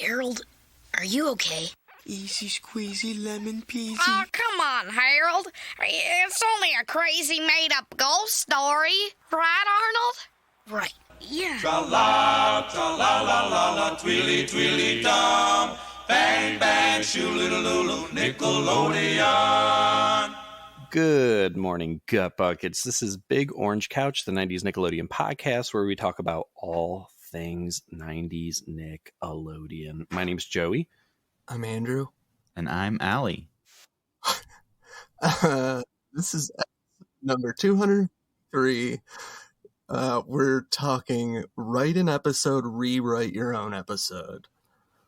Harold, are you okay? Easy squeezy lemon peasy. Oh, come on, Harold. It's only a crazy made-up ghost story. Right, Arnold? Right, yeah. Tra-la, tra-la-la-la-la, twirly-twirly-dum. Bang, bang, shoo-little-lulu, Nickelodeon. Good morning, Gut Buckets. This is Big Orange Couch, the 90s Nickelodeon podcast, where we talk about all things 90s Nickelodeon. My name's Joey. I'm Andrew. And I'm Allie. This is number 203. We're talking write an episode, rewrite your own episode.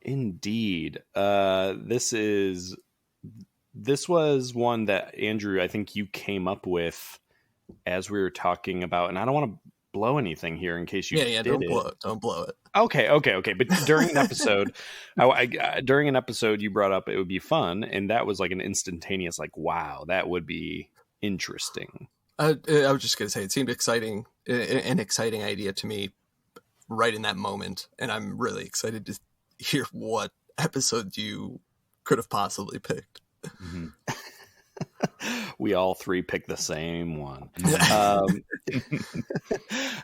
Indeed. This was one that, Andrew, I think you came up with as we were talking about, and I don't want to blow anything here in case you did don't blow it. Don't blow it. Okay. But during an episode, during an episode, you brought up it would be fun, and that was like an instantaneous, like, wow, that would be interesting. I was just gonna say it seemed exciting, an exciting idea to me, right in that moment, and I'm really excited to hear what episode you could have possibly picked. Mm-hmm. We all three picked the same one.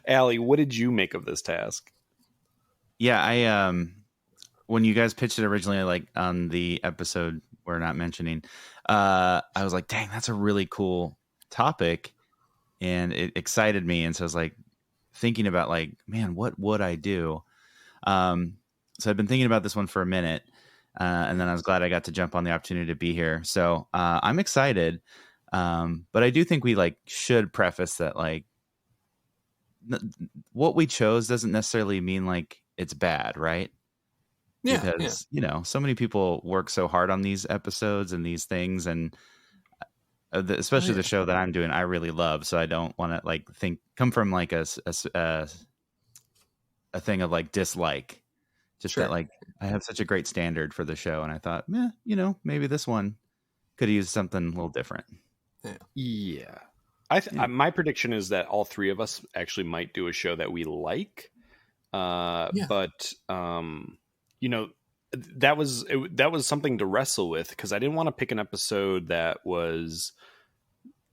Allie, what did you make of this task? Yeah, I when you guys pitched it originally, like on the episode we're not mentioning, I was like, dang, that's a really cool topic, and it excited me. And so I was like thinking about, like, man, what would I do? So I've been thinking about this one for a minute, and then I was glad I got to jump on the opportunity to be here. So I'm excited, but I do think we should preface that what we chose doesn't necessarily mean it's bad, right? Yeah, because so many people work so hard on these episodes and these things, and especially the show that I'm doing, I really love. So I don't want to come from a thing of dislike. Just that I have such a great standard for the show, and I thought, maybe this one could use something a little different. Yeah. My prediction is that all three of us actually might do a show that we like. But that was something to wrestle with, because I didn't want to pick an episode that was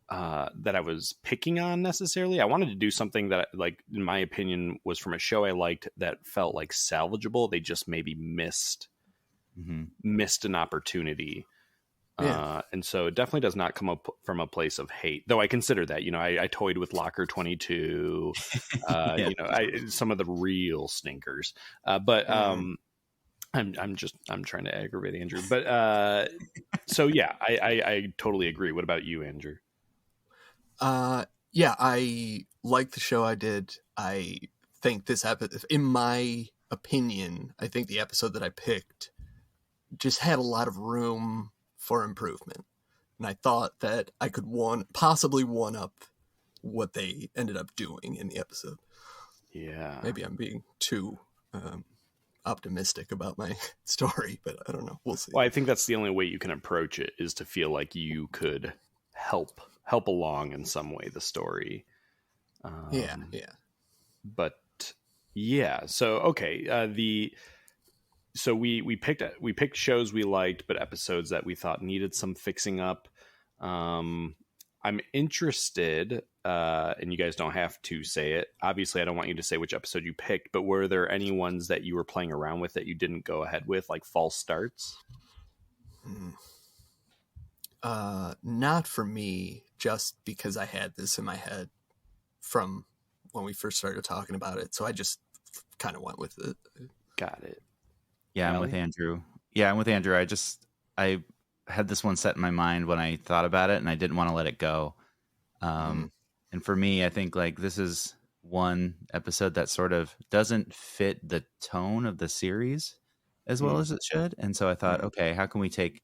that I was picking on necessarily. I wanted to do something that, in my opinion, was from a show I liked that felt salvageable. They just maybe missed an opportunity. And so it definitely does not come up from a place of hate, though I consider that, I toyed with Locker 22, some of the real stinkers, but I'm trying to aggravate Andrew, but so yeah, I totally agree. What about you, Andrew? I like the show I did. I think this episode, in my opinion, I think the episode that I picked just had a lot of room for improvement, and I thought that I could possibly one up what they ended up doing in the episode. Yeah, maybe I'm being too optimistic about my story, but I don't know. We'll see. Well, I think that's the only way you can approach it, is to feel like you could help along in some way the story. But yeah, so okay, so we picked shows we liked, but episodes that we thought needed some fixing up. I'm interested, and you guys don't have to say it. Obviously, I don't want you to say which episode you picked, but were there any ones that you were playing around with that you didn't go ahead with, like false starts? Not for me, just because I had this in my head from when we first started talking about it. So I just kind of went with it. Got it. Yeah, I'm with Andrew. I had this one set in my mind when I thought about it, and I didn't want to let it go. And for me, I think this is one episode that sort of doesn't fit the tone of the series as well as it should. And so I thought, okay, how can we take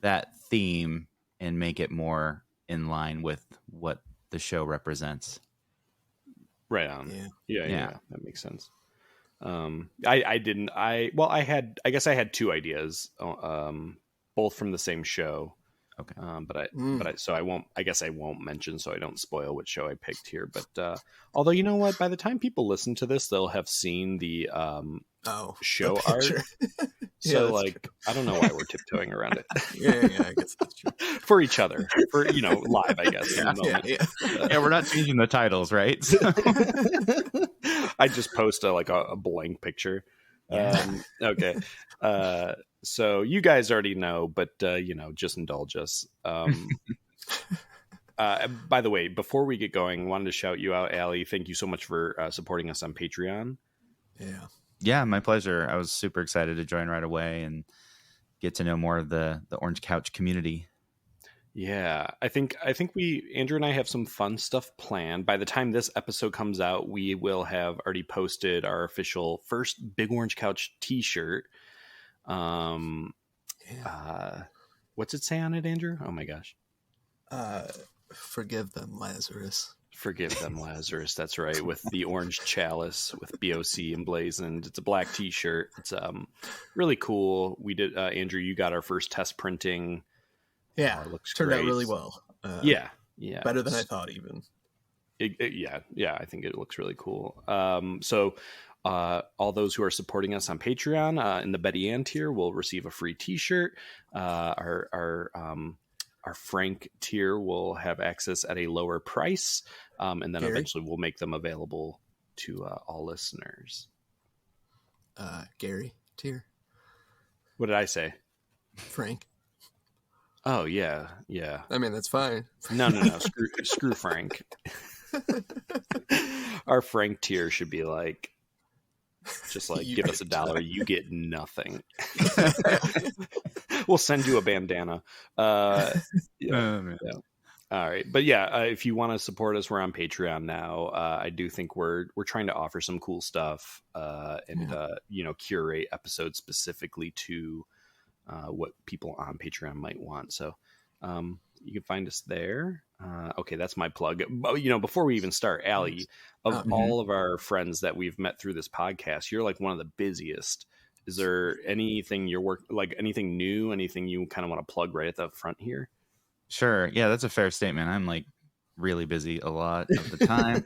that theme and make it more in line with what the show represents? Right on. Yeah. That makes sense. I guess I had two ideas, both from the same show. Okay. So I won't. I guess I won't mention so I don't spoil what show I picked here. But although you know what, by the time people listen to this, they'll have seen the show the art. picture. So Yeah, like, I don't know why we're tiptoeing around it. yeah, I guess that's true. For each other, for live, I guess. in the moment. Yeah, we're not changing the titles, right? So- I just post a blank picture. Okay. So you guys already know, but just indulge us. By the way, before we get going, wanted to shout you out, Allie. Thank you so much for supporting us on Patreon. Yeah, my pleasure. I was super excited to join right away and get to know more of the Orange Couch community. Yeah, I think Andrew and I have some fun stuff planned. By the time this episode comes out, we will have already posted our official first Big Orange Couch T-shirt. What's it say on it, Andrew? Oh my gosh. Forgive them, Lazarus. Forgive them, Lazarus. That's right. With the orange chalice with BOC emblazoned. It's a black T-shirt. It's really cool. We did, Andrew, you got our first test printing. Yeah, looks turned great. out really well. Yeah, better than I thought even. I think it looks really cool. So all those who are supporting us on Patreon in the Betty Ann tier will receive a free T-shirt. Our Frank tier will have access at a lower price, and then eventually we'll make them available to all listeners. Gary tier. What did I say? Frank. Oh yeah. I mean, that's fine. No. Screw Frank. Our Frank tier should be like, just like, give us $1, you get nothing. We'll send you a bandana. Yeah. All right, but if you want to support us, we're on Patreon now. I do think we're trying to offer some cool stuff and curate episodes specifically to what people on Patreon might want. So you can find us there. Okay, that's my plug. Before we even start, Allie, of all of our friends that we've met through this podcast, you're like one of the busiest. Is there anything anything new, anything you kind of want to plug right at the front here? Sure. Yeah, that's a fair statement. I'm like really busy a lot of the time.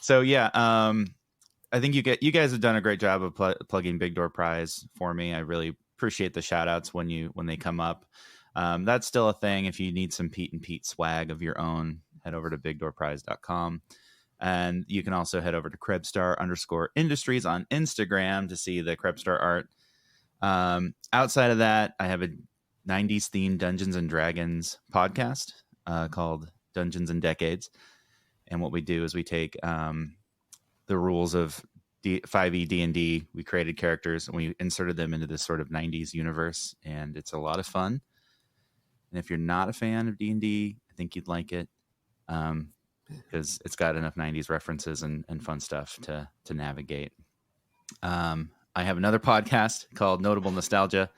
So yeah, I think you guys have done a great job of plugging Big Door Prize for me. I really appreciate the shout outs when they come up. That's still a thing. If you need some Pete and Pete swag of your own, head over to bigdoorprize.com. And you can also head over to Krebstar_Industries on Instagram to see the Krebstar art. Outside of that, I have a 90s themed Dungeons and Dragons podcast called Dungeons and Decades. And what we do is we take the rules of 5e D&D. We created characters and we inserted them into this sort of 90s universe. And it's a lot of fun. And if you're not a fan of D&D, I think you'd like it. Because it's got enough 90s references and fun stuff to navigate. I have another podcast called Notable Nostalgia.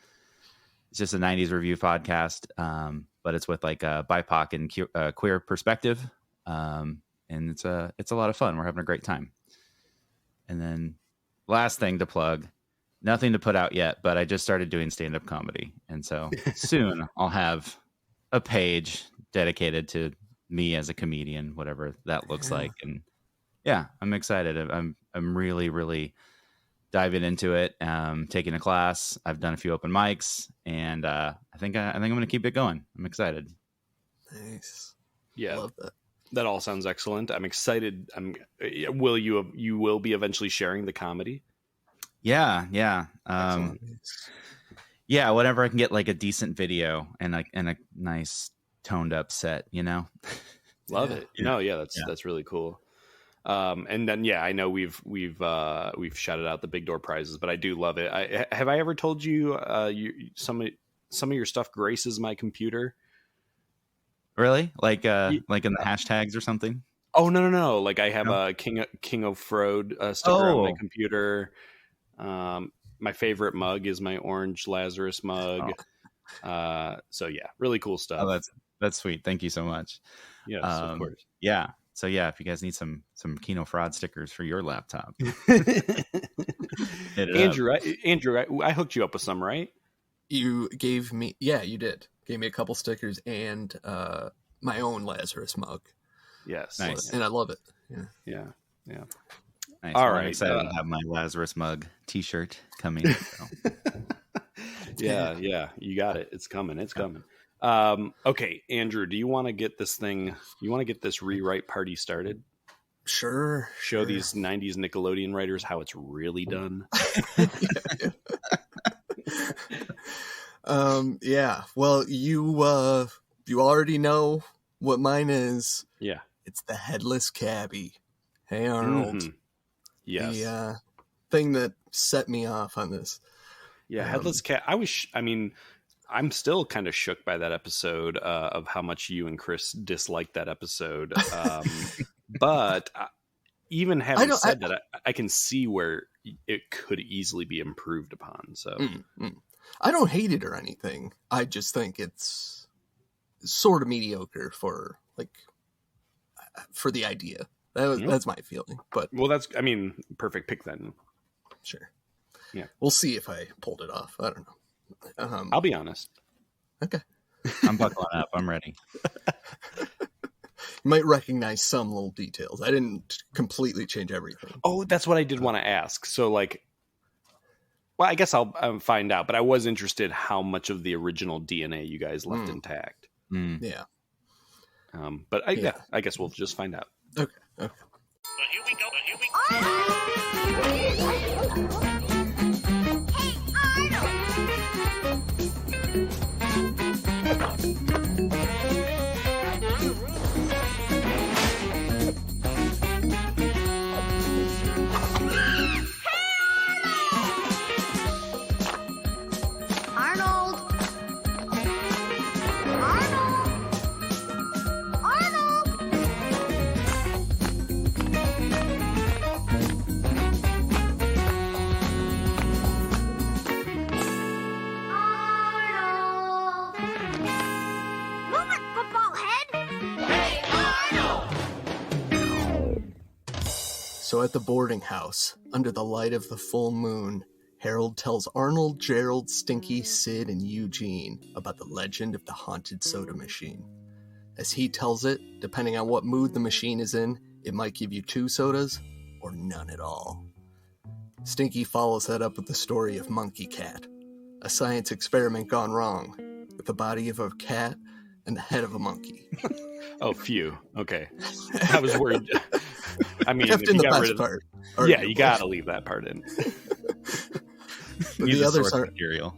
It's just a 90s review podcast, but it's with like a BIPOC and queer perspective. And it's a lot of fun. We're having a great time. And then last thing to plug, nothing to put out yet, but I just started doing stand-up comedy. And so soon I'll have a page dedicated to me as a comedian, whatever that looks like. And yeah, I'm excited. I'm really, really diving into it. Taking a class. I've done a few open mics, and I think I'm going to keep it going. I'm excited. Nice. Yeah, I love that. That all sounds excellent. I'm excited. Will you be eventually sharing the comedy? Yeah. Yeah, whenever I can get like a decent video and a nice toned up set, Love it. That's really cool. And then I know we've shouted out the Big Door prizes, but I do love it. Have I ever told you some of your stuff graces my computer? Really? Like in the hashtags or something? Oh no! Like I have a King of Frode sticker on my computer. My favorite mug is my orange Lazarus mug. So yeah, really cool stuff. Oh, that's sweet. Thank you so much. Yes, of course. Yeah. So yeah, if you guys need some Kino Fraud stickers for your laptop, Andrew, I hooked you up with some, right? You gave me, you did. Gave me a couple stickers and my own Lazarus mug. Yes. Nice. And I love it. Yeah. Nice. All Well, right, I'm excited to have my Lazarus mug T-shirt coming. So. Yeah. You got it. It's coming. Okay, Andrew, do you want to get this rewrite party started? Sure. Show these 90s Nickelodeon writers how it's really done. Well, you already know what mine is. Yeah. It's the headless cabbie. Hey, Arnold. Mm-hmm. Yes. The thing that set me off on this. Yeah, headless cat. I'm still kind of shook by that episode of how much you and Chris disliked that episode. But even having said that, I can see where it could easily be improved upon. So I don't hate it or anything. I just think it's sort of mediocre for the idea. That's my feeling. But perfect pick then. Sure. Yeah. We'll see if I pulled it off. I don't know. I'll be honest. Okay. I'm buckling up. I'm ready. You might recognize some little details. I didn't completely change everything. Oh, that's what I did want to ask. So, I guess I'll find out. But I was interested how much of the original DNA you guys left intact. Yeah. But I guess we'll just find out. Okay. But here we go. So at the boarding house, under the light of the full moon, Harold tells Arnold, Gerald, Stinky, Sid, and Eugene about the legend of the haunted soda machine. As he tells it, depending on what mood the machine is in, it might give you 2 sodas or none at all. Stinky follows that up with the story of Monkey Cat, a science experiment gone wrong, with the body of a cat and the head of a monkey. Oh, phew. Okay. I was worried. Kept in the best part. Yeah, you gotta leave that part in. The others are material.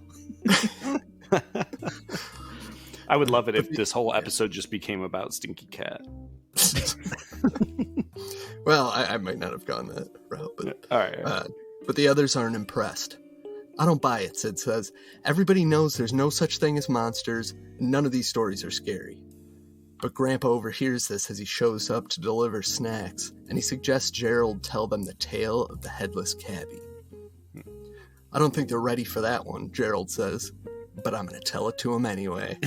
I would love it if this whole episode just became about Stinky Cat. Well, I might not have gone that route, but all right. But the others aren't impressed. I don't buy it, Sid says. Everybody knows there's no such thing as monsters, and none of these stories are scary. But Grandpa overhears this as he shows up to deliver snacks, and he suggests Gerald tell them the tale of the headless cabbie. I don't think they're ready for that one, Gerald says, but I'm going to tell it to them anyway.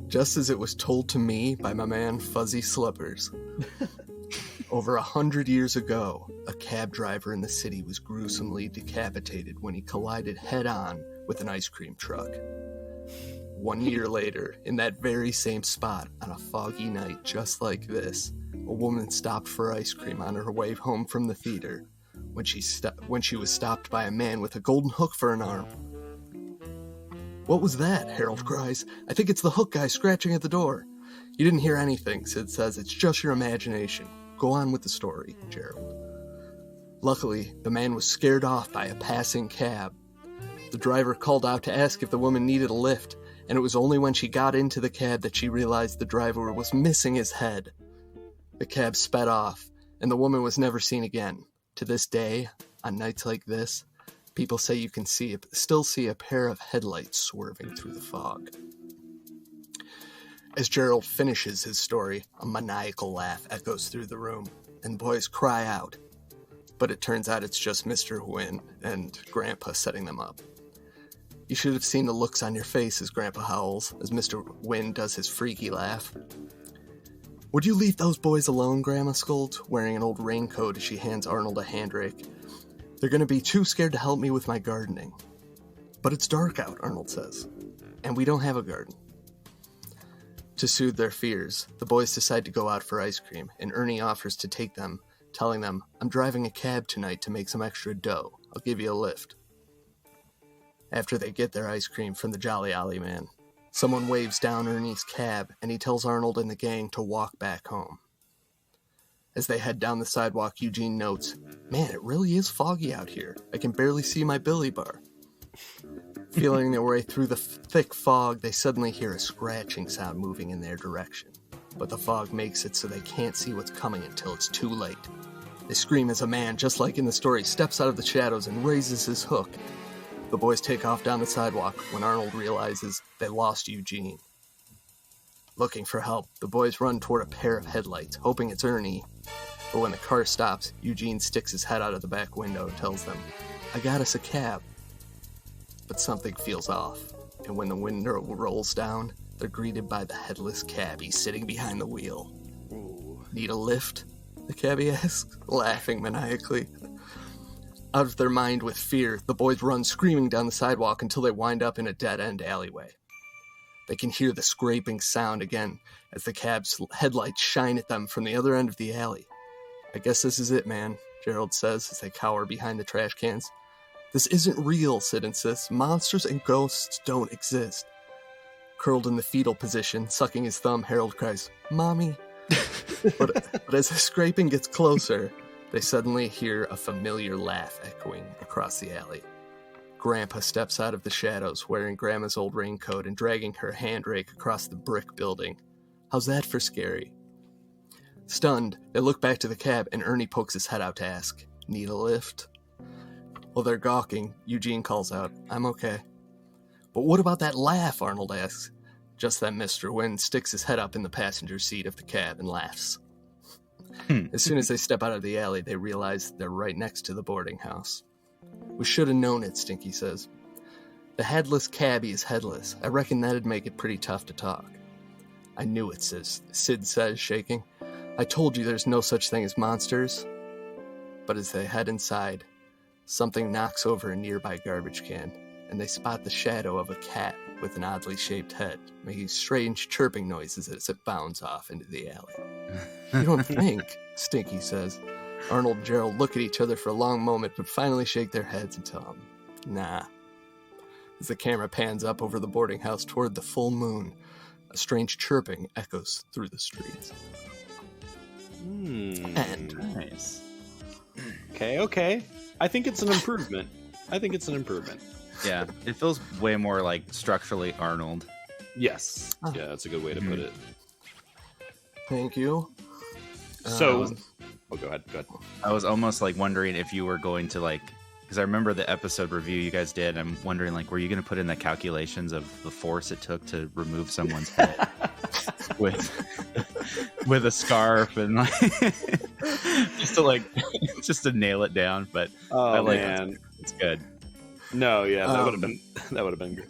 Just as it was told to me by my man Fuzzy Slippers. Over 100 years ago, a cab driver in the city was gruesomely decapitated when he collided head-on with an ice cream truck. 1 year later, in that very same spot, on a foggy night just like this, a woman stopped for ice cream on her way home from the theater when she was stopped by a man with a golden hook for an arm. What was that? Harold cries. I think it's the hook guy scratching at the door. You didn't hear anything, Sid says. It's just your imagination. Go on with the story, Gerald. Luckily, the man was scared off by a passing cab. The driver called out to ask if the woman needed a lift, and it was only when she got into the cab that she realized the driver was missing his head. The cab sped off, and the woman was never seen again. To this day, on nights like this, people say you can still see a pair of headlights swerving through the fog. As Gerald finishes his story, a maniacal laugh echoes through the room, and boys cry out. But it turns out it's just Mr. Wynn and Grandpa setting them up. You should have seen the looks on your face as Grandpa howls, as Mr. Wynn does his freaky laugh. Would you leave those boys alone, Grandma scolds, wearing an old raincoat as she hands Arnold a hand rake. They're going to be too scared to help me with my gardening. But it's dark out, Arnold says, and we don't have a garden. To soothe their fears, the boys decide to go out for ice cream, and Ernie offers to take them, telling them, I'm driving a cab tonight to make some extra dough. I'll give you a lift. After they get their ice cream from the Jolly Ollie man, someone waves down Ernie's cab, and he tells Arnold and the gang to walk back home. As they head down the sidewalk, Eugene notes, Man, it really is foggy out here. I can barely see my Billy bar. Feeling their way through the thick fog, they suddenly hear a scratching sound moving in their direction. But the fog makes it so they can't see what's coming until it's too late. They scream as a man, just like in the story, steps out of the shadows and raises his hook. The boys take off down the sidewalk when Arnold realizes they lost Eugene. Looking for help, the boys run toward a pair of headlights, hoping it's Ernie. But when the car stops, Eugene sticks his head out of the back window and tells them, I got us a cab. But something feels off, and when the window rolls down, they're greeted by the headless cabbie sitting behind the wheel. Ooh. Need a lift? The cabbie asks, laughing maniacally. Out of their mind with fear, the boys run screaming down the sidewalk until they wind up in a dead-end alleyway. They can hear the scraping sound again as the cab's headlights shine at them from the other end of the alley. I guess this is it, man, Gerald says as they cower behind the trash cans. This isn't real, Sid insists. Monsters and ghosts don't exist. Curled in the fetal position, sucking his thumb, Harold cries, Mommy. but as the scraping gets closer, they suddenly hear a familiar laugh echoing across the alley. Grandpa steps out of the shadows, wearing Grandma's old raincoat and dragging her hand rake across the brick building. How's that for scary? Stunned, they look back to the cab, and Ernie pokes his head out to ask, Need a lift? While they're gawking, Eugene calls out, I'm okay. But what about that laugh, Arnold asks. Just then Mr. Wynn sticks his head up in the passenger seat of the cab and laughs. As soon as they step out of the alley, they realize they're right next to the boarding house. We should have known it, Stinky says. The headless cabbie is headless. I reckon that'd make it pretty tough to talk. I knew it, Sid says, shaking. I told you there's no such thing as monsters. But as they head inside, something knocks over a nearby garbage can, and they spot the shadow of a cat with an oddly shaped head, making strange chirping noises as it bounds off into the alley. You don't think, Stinky says. Arnold and Gerald look at each other for a long moment, but finally shake their heads and tell him, nah. As the camera pans up over the boarding house toward the full moon, a strange chirping echoes through the streets. And Nice. Okay. I think it's an improvement. Yeah, it feels way more like structurally Arnold. Yes. Oh. Yeah, that's a good way to put it. thank you. So, go ahead. I was almost like wondering if you were going to like, because I remember the episode review you guys did. I'm wondering like, were you going to put in the calculations of the force it took to remove someone's head with a scarf and like just to nail it down? But Oh I like man, it's good. no, yeah, that would have been good.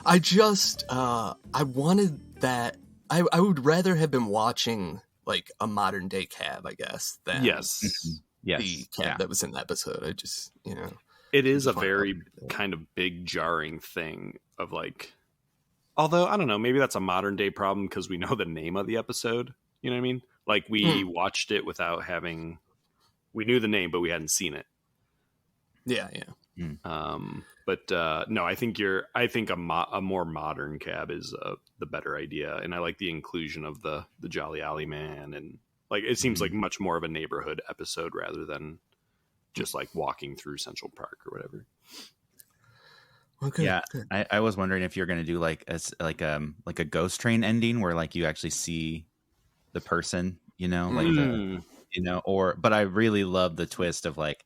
I wanted that. I would rather have been watching like a modern day cab, I guess, than Yes, Yes. the cab that was in the episode. I just, it is a Just wanna very help people. kind of big jarring thing of like. Although I don't know, maybe that's a modern day problem because we know the name of the episode. You know what I mean? Like we watched it without having. We knew the name, but we hadn't seen it. yeah. But no, I think a more modern cab is the better idea, and I like the inclusion of the Jolly Ollie man, and like it seems like much more of a neighborhood episode rather than just like walking through Central Park or whatever. Okay. Yeah, Good. I was wondering if you're going to do like a ghost train ending where like you actually see the person, but I really love the twist of like,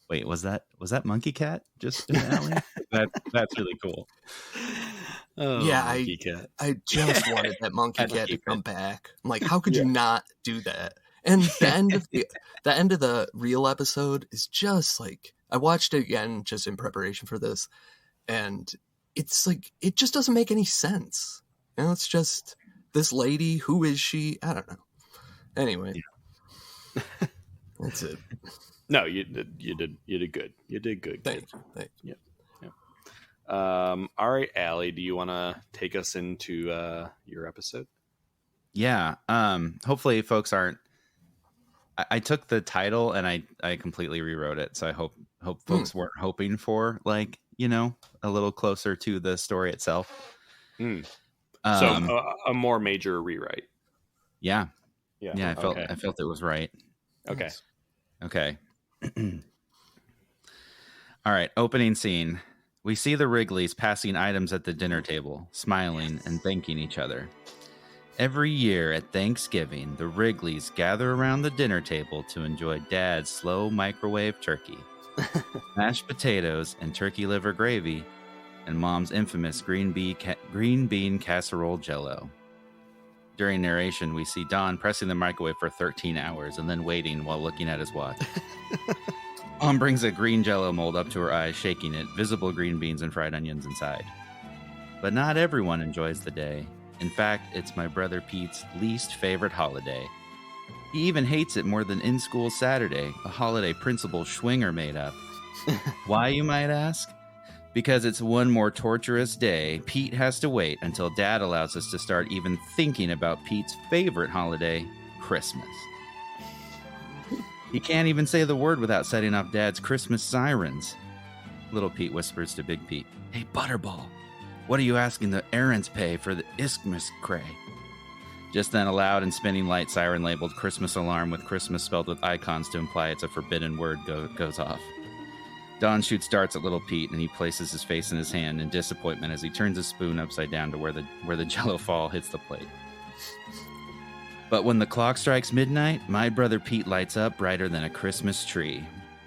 wait, was that Monkey Cat just in the alley? That's really cool. Oh, Yeah, Monkey Cat. I just wanted that monkey I'd cat like to it. come back. I'm like, how could you not do that? And the end of the real episode is just like, I watched it again just in preparation for this, and it's like it just doesn't make any sense. It's just this lady. Who is she? I don't know. Anyway, that's it. No, you did good. You did good. Thank you. Yeah. All right, Allie, do you want to take us into your episode? Yeah. Hopefully folks aren't. I took the title and I completely rewrote it. So I hope folks weren't hoping for a little closer to the story itself. So a more major rewrite. Yeah. Yeah. I felt it was right. Okay. Okay. All right. Opening scene. We see the Wrigleys passing items at the dinner table, smiling and thanking each other. Every year at Thanksgiving, the Wrigleys gather around the dinner table to enjoy Dad's slow microwave turkey, mashed potatoes and turkey liver gravy, and Mom's infamous green bean casserole jello. During narration, we see Don pressing the microwave for 13 hours and then waiting while looking at his watch. Mom brings a green jello mold up to her eyes, shaking it, visible green beans and fried onions inside. But not everyone enjoys the day. In fact, it's my brother Pete's least favorite holiday. He even hates it more than in-school Saturday, a holiday Principal Schwinger made up. Why, you might ask? Because it's one more torturous day. Pete has to wait until Dad allows us to start even thinking about Pete's favorite holiday, Christmas. He can't even say the word without setting off Dad's Christmas sirens. Little Pete whispers to Big Pete, "Hey, Butterball, what are you asking the errands pay for the Isthmus cray?" Just then, a loud and spinning light siren labeled Christmas alarm with Christmas spelled with icons to imply it's a forbidden word goes off. Don shoots darts at Little Pete, and he places his face in his hand in disappointment as he turns his spoon upside down to where the jello fall hits the plate. But when the clock strikes midnight, my brother Pete lights up brighter than a Christmas tree.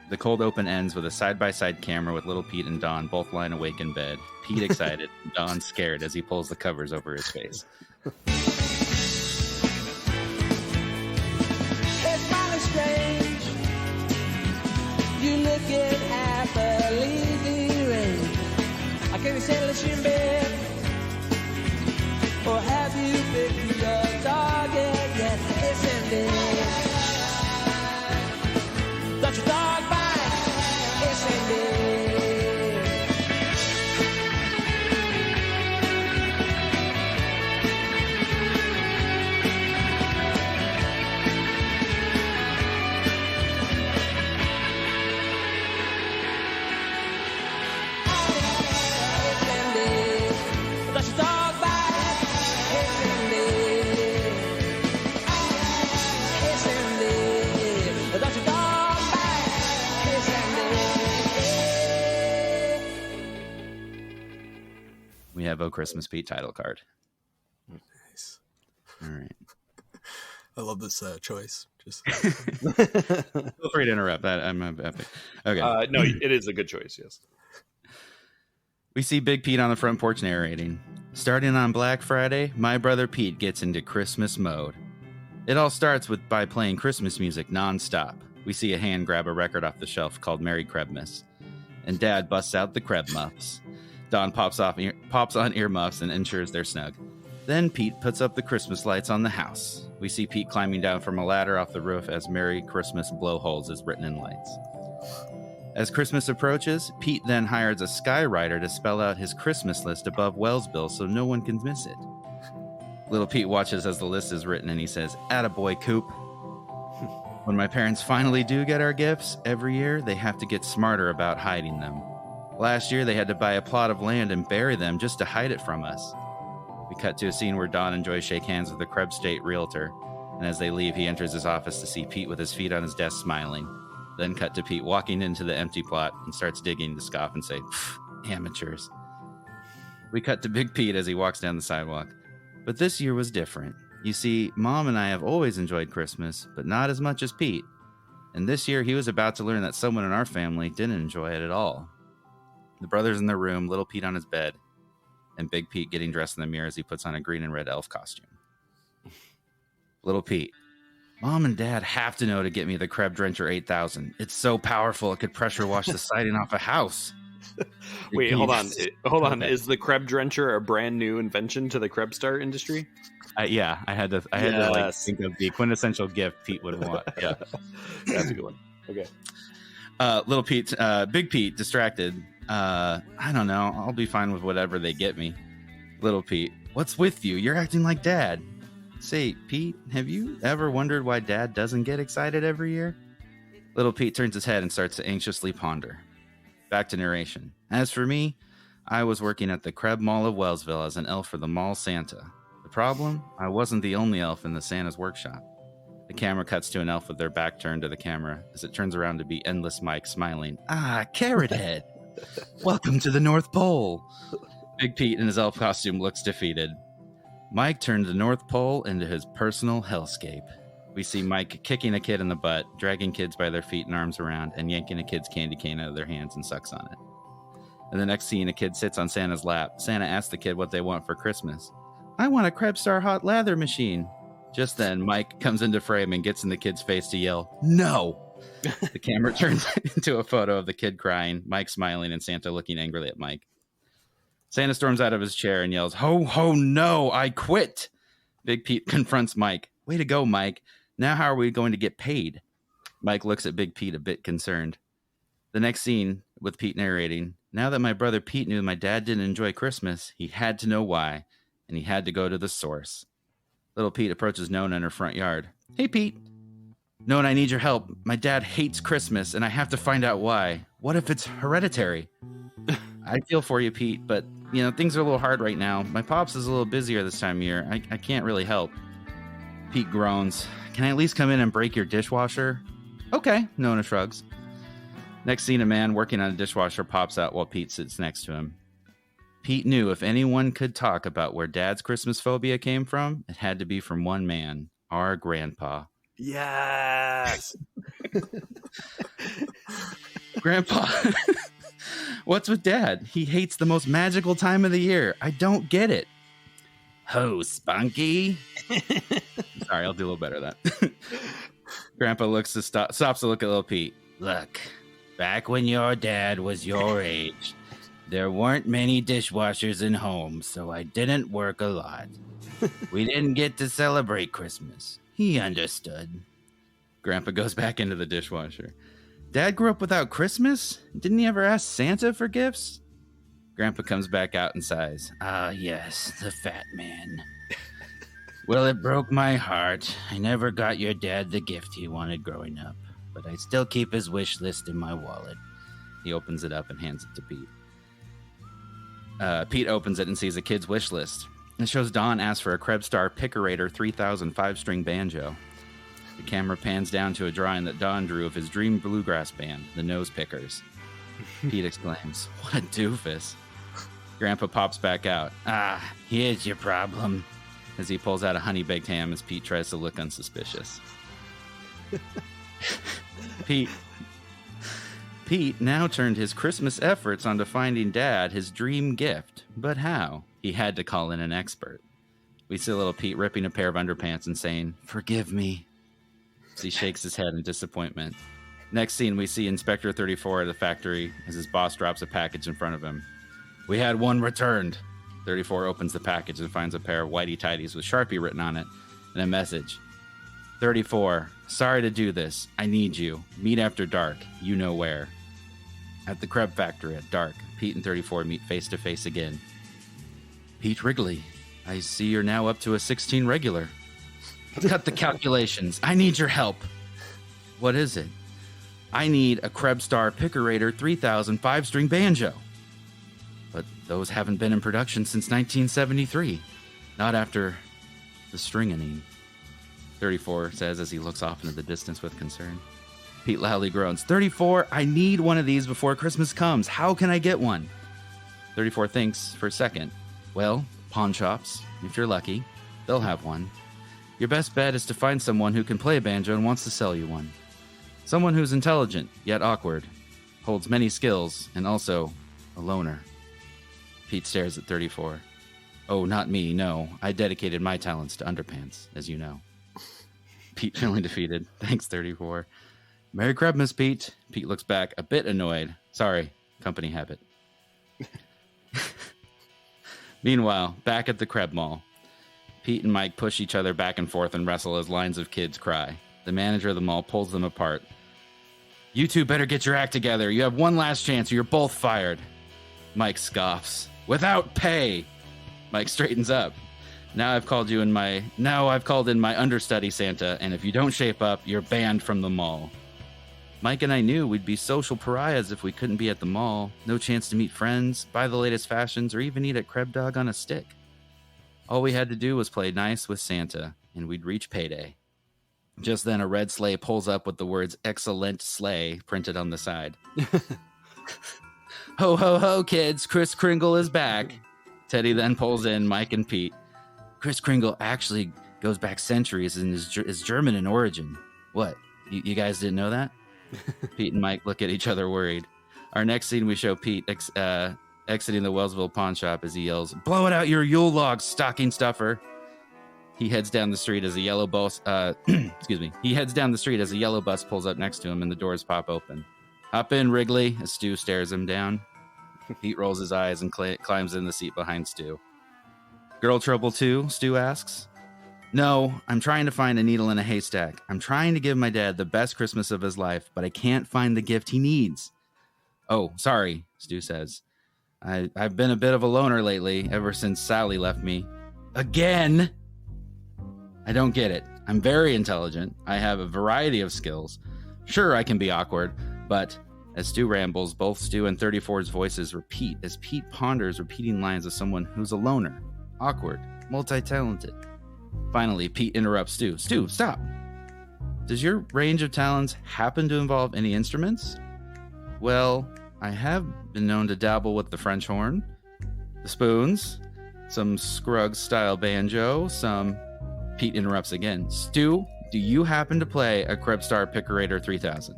The cold open ends with a side-by-side camera with Little Pete and Don both lying awake in bed. Pete excited, Don scared as he pulls the covers over his face. It's mighty strange. You looking happily deranged. I can't say unless you're in bed. Or have you picked your target yet? It's ended. Got your dog bite. It's ended. We have "Oh Christmas Pete" title card. Nice. All right. I love this choice. Just Feel free to interrupt. I'm epic. Okay. No, it is a good choice. Yes. We see Big Pete on the front porch narrating. Starting on Black Friday, my brother Pete gets into Christmas mode. It all starts by playing Christmas music nonstop. We see a hand grab a record off the shelf called Merry Krebmas, and Dad busts out the Kreb muffs. Don pops on earmuffs and ensures they're snug. Then Pete puts up the Christmas lights on the house. We see Pete climbing down from a ladder off the roof as "Merry Christmas Blowholes" is written in lights. As Christmas approaches, Pete then hires a skywriter to spell out his Christmas list above Wells' bill so no one can miss it. Little Pete watches as the list is written and he says, "Attaboy, Coop." When my parents finally do get our gifts, every year they have to get smarter about hiding them. Last year they had to buy a plot of land and bury them just to hide it from us. We cut to a scene where Don and Joy shake hands with the Krebs State realtor, and as they leave, he enters his office to see Pete with his feet on his desk smiling. Then cut to Pete walking into the empty plot and starts digging to scoff and say, "Amateurs." We cut to Big Pete as he walks down the sidewalk. But this year was different. You see, Mom and I have always enjoyed Christmas, but not as much as Pete. And this year he was about to learn that someone in our family didn't enjoy it at all. The brothers in their room, Little Pete on his bed, and Big Pete getting dressed in the mirror as he puts on a green and red elf costume. Little Pete: "Mom and Dad have to know to get me the Kreb Drencher 8000. It's so powerful it could pressure wash the siding off a house." Wait, hold on. Okay. Is the Kreb Drencher a brand new invention to the Krebstar industry? Yeah, I had to like think of the quintessential gift Pete would want. Yeah, that's a good one. Okay. Little Pete, Big Pete, distracted. I don't know. I'll be fine with whatever they get me. Little Pete, what's with you? You're acting like Dad. Say, Pete, have you ever wondered why Dad doesn't get excited every year? Little Pete turns his head and starts to anxiously ponder. Back to narration. As for me, I was working at the Krebs Mall of Wellsville as an elf for the mall Santa. The problem? I wasn't the only elf in the Santa's workshop. The camera cuts to an elf with their back turned to the camera as it turns around to be Endless Mike smiling. Ah, Carrot Head! Welcome to the North Pole! Big Pete in his elf costume looks defeated. Mike turned the North Pole into his personal hellscape. We see Mike kicking a kid in the butt, dragging kids by their feet and arms around, and yanking a kid's candy cane out of their hands and sucks on it. In the next scene, a kid sits on Santa's lap. Santa asks the kid what they want for Christmas. I want a Krebs Star hot lather machine. Just then, Mike comes into frame and gets in the kid's face to yell, no! The camera turns into a photo of the kid crying, Mike smiling, and Santa looking angrily at Mike. Santa storms out of his chair and yells, ho, ho, no, I quit! Big Pete confronts Mike. Way to go, Mike. Now how are we going to get paid? Mike looks at Big Pete a bit concerned. The next scene, with Pete narrating, now that my brother Pete knew my dad didn't enjoy Christmas, he had to know why, and he had to go to the source. Little Pete approaches Nona in her front yard. Hey, Pete. Nona, I need your help. My dad hates Christmas, and I have to find out why. What if it's hereditary? I feel for you, Pete, but, things are a little hard right now. My pops is a little busier this time of year. I can't really help. Pete groans. Can I at least come in and break your dishwasher? Okay, Nona shrugs. Next scene, a man working on a dishwasher pops out while Pete sits next to him. Pete knew if anyone could talk about where Dad's Christmas phobia came from, it had to be from one man, our grandpa. Yes! Grandpa, what's with Dad? He hates the most magical time of the year. I don't get it. Ho, Spunky. Sorry, I'll do a little better than that. Grandpa stops to look at little Pete. Look, back when your dad was your age, there weren't many dishwashers in homes, so I didn't work a lot. We didn't get to celebrate Christmas. He understood. Grandpa goes back into the dishwasher. Dad grew up without Christmas? Didn't he ever ask Santa for gifts? Grandpa comes back out and sighs. Ah, yes, the fat man. Well, it broke my heart. I never got your dad the gift he wanted growing up, but I still keep his wish list in my wallet. He opens it up and hands it to Pete. Pete opens it and sees a kid's wish list. It shows Don asked for a Krebs Star Pickerator 3000 5-string banjo. The camera pans down to a drawing that Don drew of his dream bluegrass band, the Nose Pickers. Pete exclaims, what a doofus. Grandpa pops back out. Ah, here's your problem. As he pulls out a honey-baked ham as Pete tries to look unsuspicious. Pete now turned his Christmas efforts onto finding Dad his dream gift. But how? He had to call in an expert. We see little Pete ripping a pair of underpants and saying, forgive me. As he shakes his head in disappointment. Next scene, we see Inspector 34 at the factory as his boss drops a package in front of him. We had one returned. 34 opens the package and finds a pair of whitey tighties with Sharpie written on it and a message. 34, sorry to do this. I need you. Meet after dark. You know where. At the Krebs factory at dark, Pete and 34 meet face to face again. Pete Wrigley, I see you're now up to a 16 regular. Cut the calculations. I need your help. What is it? I need a Krebs Star Pickerator 3000 5-string banjo. But those haven't been in production since 1973. Not after the stringing. 34 says as he looks off into the distance with concern. Pete loudly groans, 34, I need one of these before Christmas comes. How can I get one? 34 thinks for a second. Well, pawn shops, if you're lucky, they'll have one. Your best bet is to find someone who can play a banjo and wants to sell you one. Someone who's intelligent, yet awkward, holds many skills, and also a loner. Pete stares at 34. Oh, not me, no. I dedicated my talents to underpants, as you know. Pete feeling defeated. Thanks, 34. Merry Christmas, Pete. Pete looks back, a bit annoyed. Sorry, company habit. Meanwhile, back at the Krebs Mall, Pete and Mike push each other back and forth and wrestle as lines of kids cry. The manager of the mall pulls them apart. You two better get your act together. You have one last chance or you're both fired. Mike scoffs. Without pay. Mike straightens up. Now I've called in my understudy, Santa, and if you don't shape up, you're banned from the mall. Mike and I knew we'd be social pariahs if we couldn't be at the mall. No chance to meet friends, buy the latest fashions, or even eat a crab dog on a stick. All we had to do was play nice with Santa, and we'd reach payday. Just then, a red sleigh pulls up with the words "Excellent Sleigh" printed on the side. Ho, ho, ho, kids. Kris Kringle is back. Teddy then pulls in Mike and Pete. Kris Kringle actually goes back centuries and is German in origin. What? You guys didn't know that? Pete and Mike look at each other worried. Our next scene, we show Pete exiting the Wellsville pawn shop as he yells, "Blow it out your Yule log, stocking stuffer." He heads down the street as a yellow bus. He heads down the street as a yellow bus pulls up next to him, and the doors pop open. "Hop in, Wrigley," as Stu stares him down. Pete rolls his eyes and climbs in the seat behind Stu. "Girl trouble too?" Stu asks. "No, I'm trying to find a needle in a haystack. I'm trying to give my dad the best Christmas of his life, but I can't find the gift he needs." "Oh, sorry," Stu says. I've been a bit of a loner lately, ever since Sally left me." "Again?" "I don't get it. I'm very intelligent. I have a variety of skills. Sure, I can be awkward, but..." As Stu rambles, both Stu and 34's voices repeat as Pete ponders repeating lines of someone who's a loner, awkward, multi-talented. Finally, Pete interrupts Stu. "Stu, stop. Does your range of talents happen to involve any instruments?" "Well, I have been known to dabble with the French horn, the spoons, some Scruggs-style banjo, some..." Pete interrupts again. "Stu, do you happen to play a Krebstar Picorator 3000?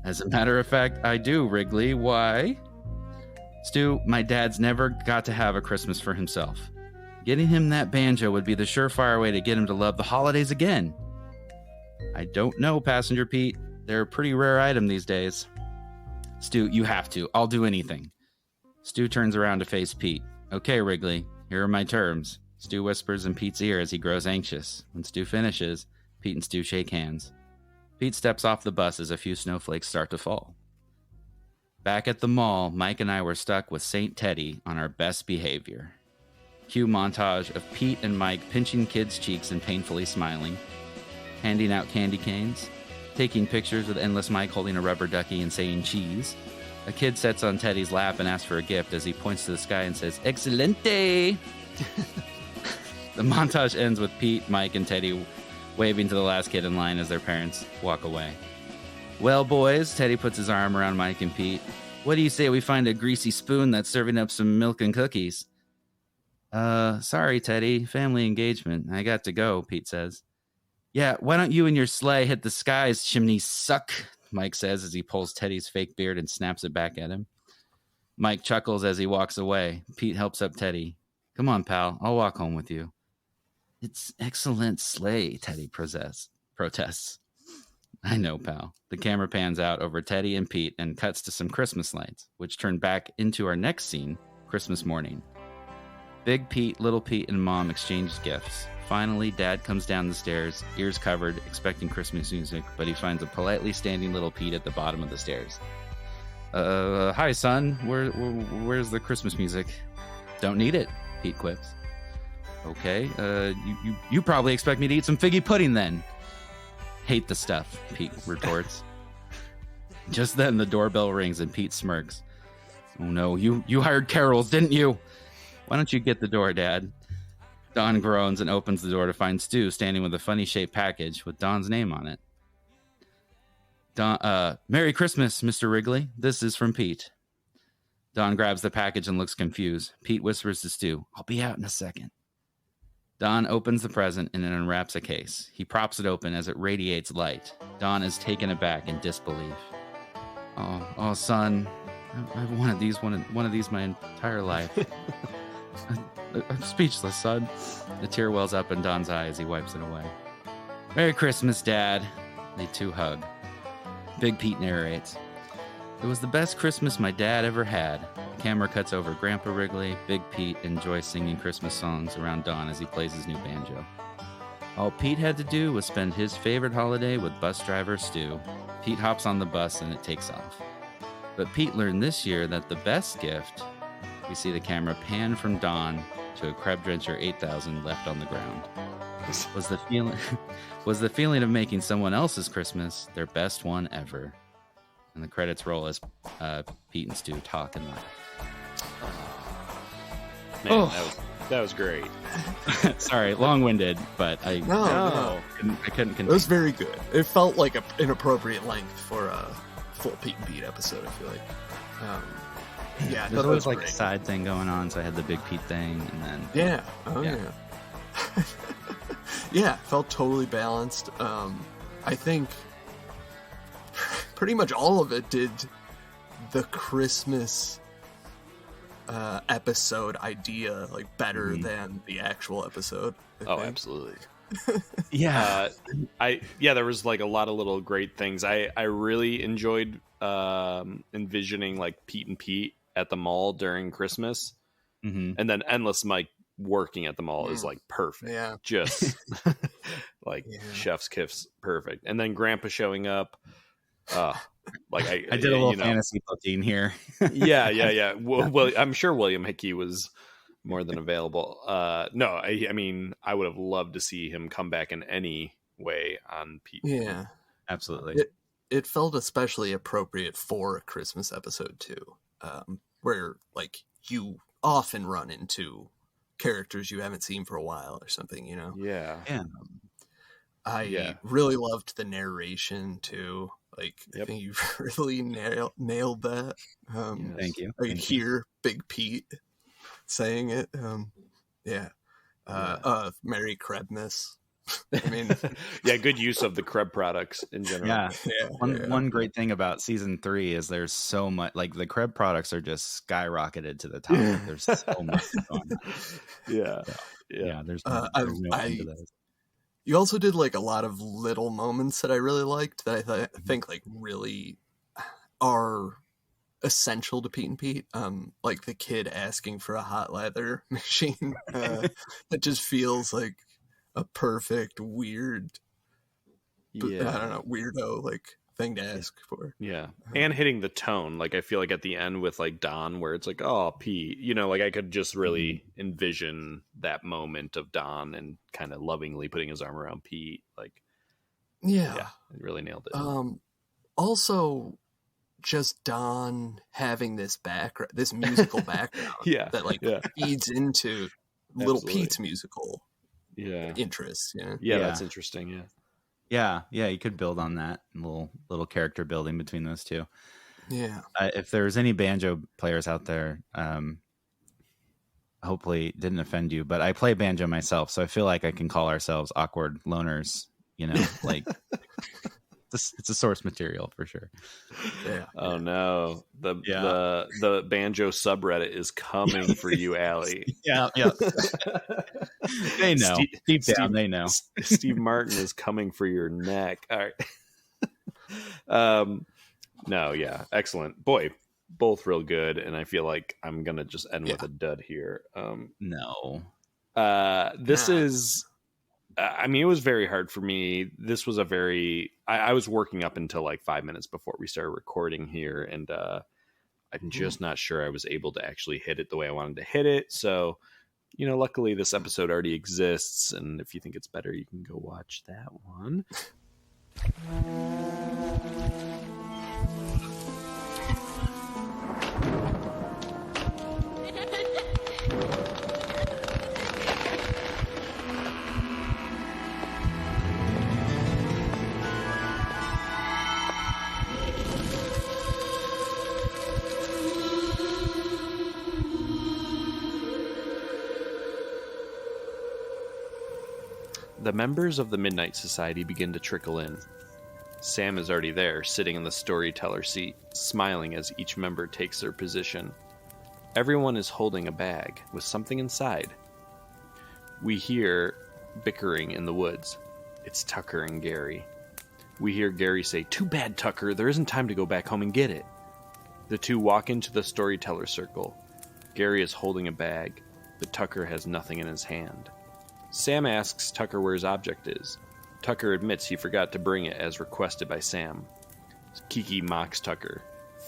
"As a matter of fact, I do, Wrigley. Why?" "Stu, my dad's never got to have a Christmas for himself. Getting him that banjo would be the surefire way to get him to love the holidays again." "I don't know, Passenger Pete. They're a pretty rare item these days." "Stu, you have to. I'll do anything." Stu turns around to face Pete. "Okay, Wrigley, here are my terms." Stu whispers in Pete's ear as he grows anxious. When Stu finishes, Pete and Stu shake hands. Pete steps off the bus as a few snowflakes start to fall. Back at the mall, Mike and I were stuck with Saint Teddy on our best behavior. Cue montage of Pete and Mike pinching kids' cheeks and painfully smiling, handing out candy canes, taking pictures with Endless Mike holding a rubber ducky and saying cheese. A kid sits on Teddy's lap and asks for a gift as he points to the sky and says, "Excelente!" The montage ends with Pete, Mike, and Teddy waving to the last kid in line as their parents walk away. "Well, boys," Teddy puts his arm around Mike and Pete, "what do you say we find a greasy spoon that's serving up some milk and cookies?" Sorry, Teddy, family engagement. I got to go," Pete says. "Yeah, why don't you and your sleigh hit the skies, chimney suck," Mike says as he pulls Teddy's fake beard and snaps it back at him. Mike chuckles as he walks away. Pete helps up Teddy. "Come on, pal, I'll walk home with you." "It's excellent sleigh," Teddy protests. "I know, pal." The camera pans out over Teddy and Pete and cuts to some Christmas lights, which turn back into our next scene, Christmas morning. Big Pete, Little Pete, and Mom exchange gifts. Finally, Dad comes down the stairs, ears covered, expecting Christmas music, but he finds a politely standing Little Pete at the bottom of the stairs. Hi, son. Where's the Christmas music?" "Don't need it," Pete quips. "Okay, you probably expect me to eat some figgy pudding then." "Hate the stuff," Pete retorts. Just then the doorbell rings and Pete smirks. "Oh no, you hired Carols, didn't you?" "Why don't you get the door, Dad?" Don groans and opens the door to find Stu standing with a funny shaped package with Don's name on it. "Don, Merry Christmas, Mr. Wrigley. This is from Pete." Don grabs the package and looks confused. Pete whispers to Stu, "I'll be out in a second." Don opens the present and then unwraps a case. He props it open as it radiates light. Don is taken aback in disbelief. Oh, son, I've wanted one of these my entire life. I'm speechless, son." The tear wells up in Don's eye as he wipes it away. "Merry Christmas, Dad." They two hug. Big Pete narrates, "It was the best Christmas my dad ever had." The camera cuts over Grandpa Wrigley, Big Pete, and Joyce singing Christmas songs around Don as he plays his new banjo. All Pete had to do was spend his favorite holiday with bus driver Stu. Pete hops on the bus and it takes off. But Pete learned this year that the best gift, we see the camera pan from Dawn to a Crab Drencher 8000 left on the ground, was the feeling of making someone else's Christmas their best one ever. And the credits roll as Pete and Stu talk and laugh. Man, that was great. Sorry, long-winded, but I No. couldn't It was very good. It felt like an appropriate length for a full Pete and Pete episode, I feel like. Yeah, I There's thought it always was like great. a side thing going on, so I had the Big Pete thing, and then Yeah. Oh, Yeah. yeah. Yeah, felt totally balanced. I think pretty much all of it did the Christmas episode idea like better than the actual episode. I Oh, think. absolutely. yeah, There was like a lot of little great things. I really enjoyed envisioning like Pete and Pete at the mall during Christmas, mm-hmm. and then Endless Mike working at the mall is like perfect. Yeah. Just like chef's kiss, perfect. And then Grandpa showing up. Like I did a little fantasy booking here. yeah. Well, I'm sure William Hickey was more than available. No, I mean, I would have loved to see him come back in any way on Pete. Yeah. Absolutely. It felt especially appropriate for a Christmas episode too, where like you often run into characters you haven't seen for a while or something, you know? Yeah. I really loved the narration too. Like, I think you really nailed that. Thank you. I could hear Big Pete saying it. Merry Krebmas. I mean, Yeah, good use of the Krebs products in general. Yeah. yeah. One great thing about season 3 is there's so much, like the Krebs products are just skyrocketed to the top. There's so much going on. Yeah. There's no end to those. You also did like a lot of little moments that I really liked that I think like really are essential to Pete and Pete. Like the kid asking for a hot leather machine. That just feels like a perfect weird, I don't know, weirdo like thing to ask for. Yeah. And hitting the tone. Like I feel like at the end with like Don where it's like, oh, Pete, you know, like I could just really envision that moment of Don and kind of lovingly putting his arm around Pete. Like, Yeah. it really nailed it. Also just Don having this background, this musical background that like feeds into little Absolutely. Pete's musical interests, you know? Yeah, that's interesting. Yeah. Yeah, you could build on that little character building between those two. Yeah. If there's any banjo players out there, hopefully it didn't offend you, but I play banjo myself, so I feel like I can call ourselves awkward loners, you know, like it's a source material for sure. Yeah. Oh no. The banjo subreddit is coming for you, Allie. Yeah. They know. Deep down, they know. Steve Martin is coming for your neck. All right. No, yeah. Excellent. Boy, both real good, and I feel like I'm gonna just end with a dud here. No. This is I mean, it was very hard for me. This was I was working up until like 5 minutes before we started recording here, and I'm just not sure I was able to actually hit it the way I wanted to hit it. So, you know, luckily this episode already exists, and if you think it's better, you can go watch that one. The members of the Midnight Society begin to trickle in. Sam is already there, sitting in the storyteller seat, smiling as each member takes their position. Everyone is holding a bag with something inside. We hear bickering in the woods. It's Tucker and Gary. We hear Gary say, "Too bad, Tucker, there isn't time to go back home and get it." The two walk into the storyteller circle. Gary is holding a bag, but Tucker has nothing in his hand. Sam asks Tucker where his object is. Tucker admits he forgot to bring it as requested by Sam. Kiki mocks Tucker.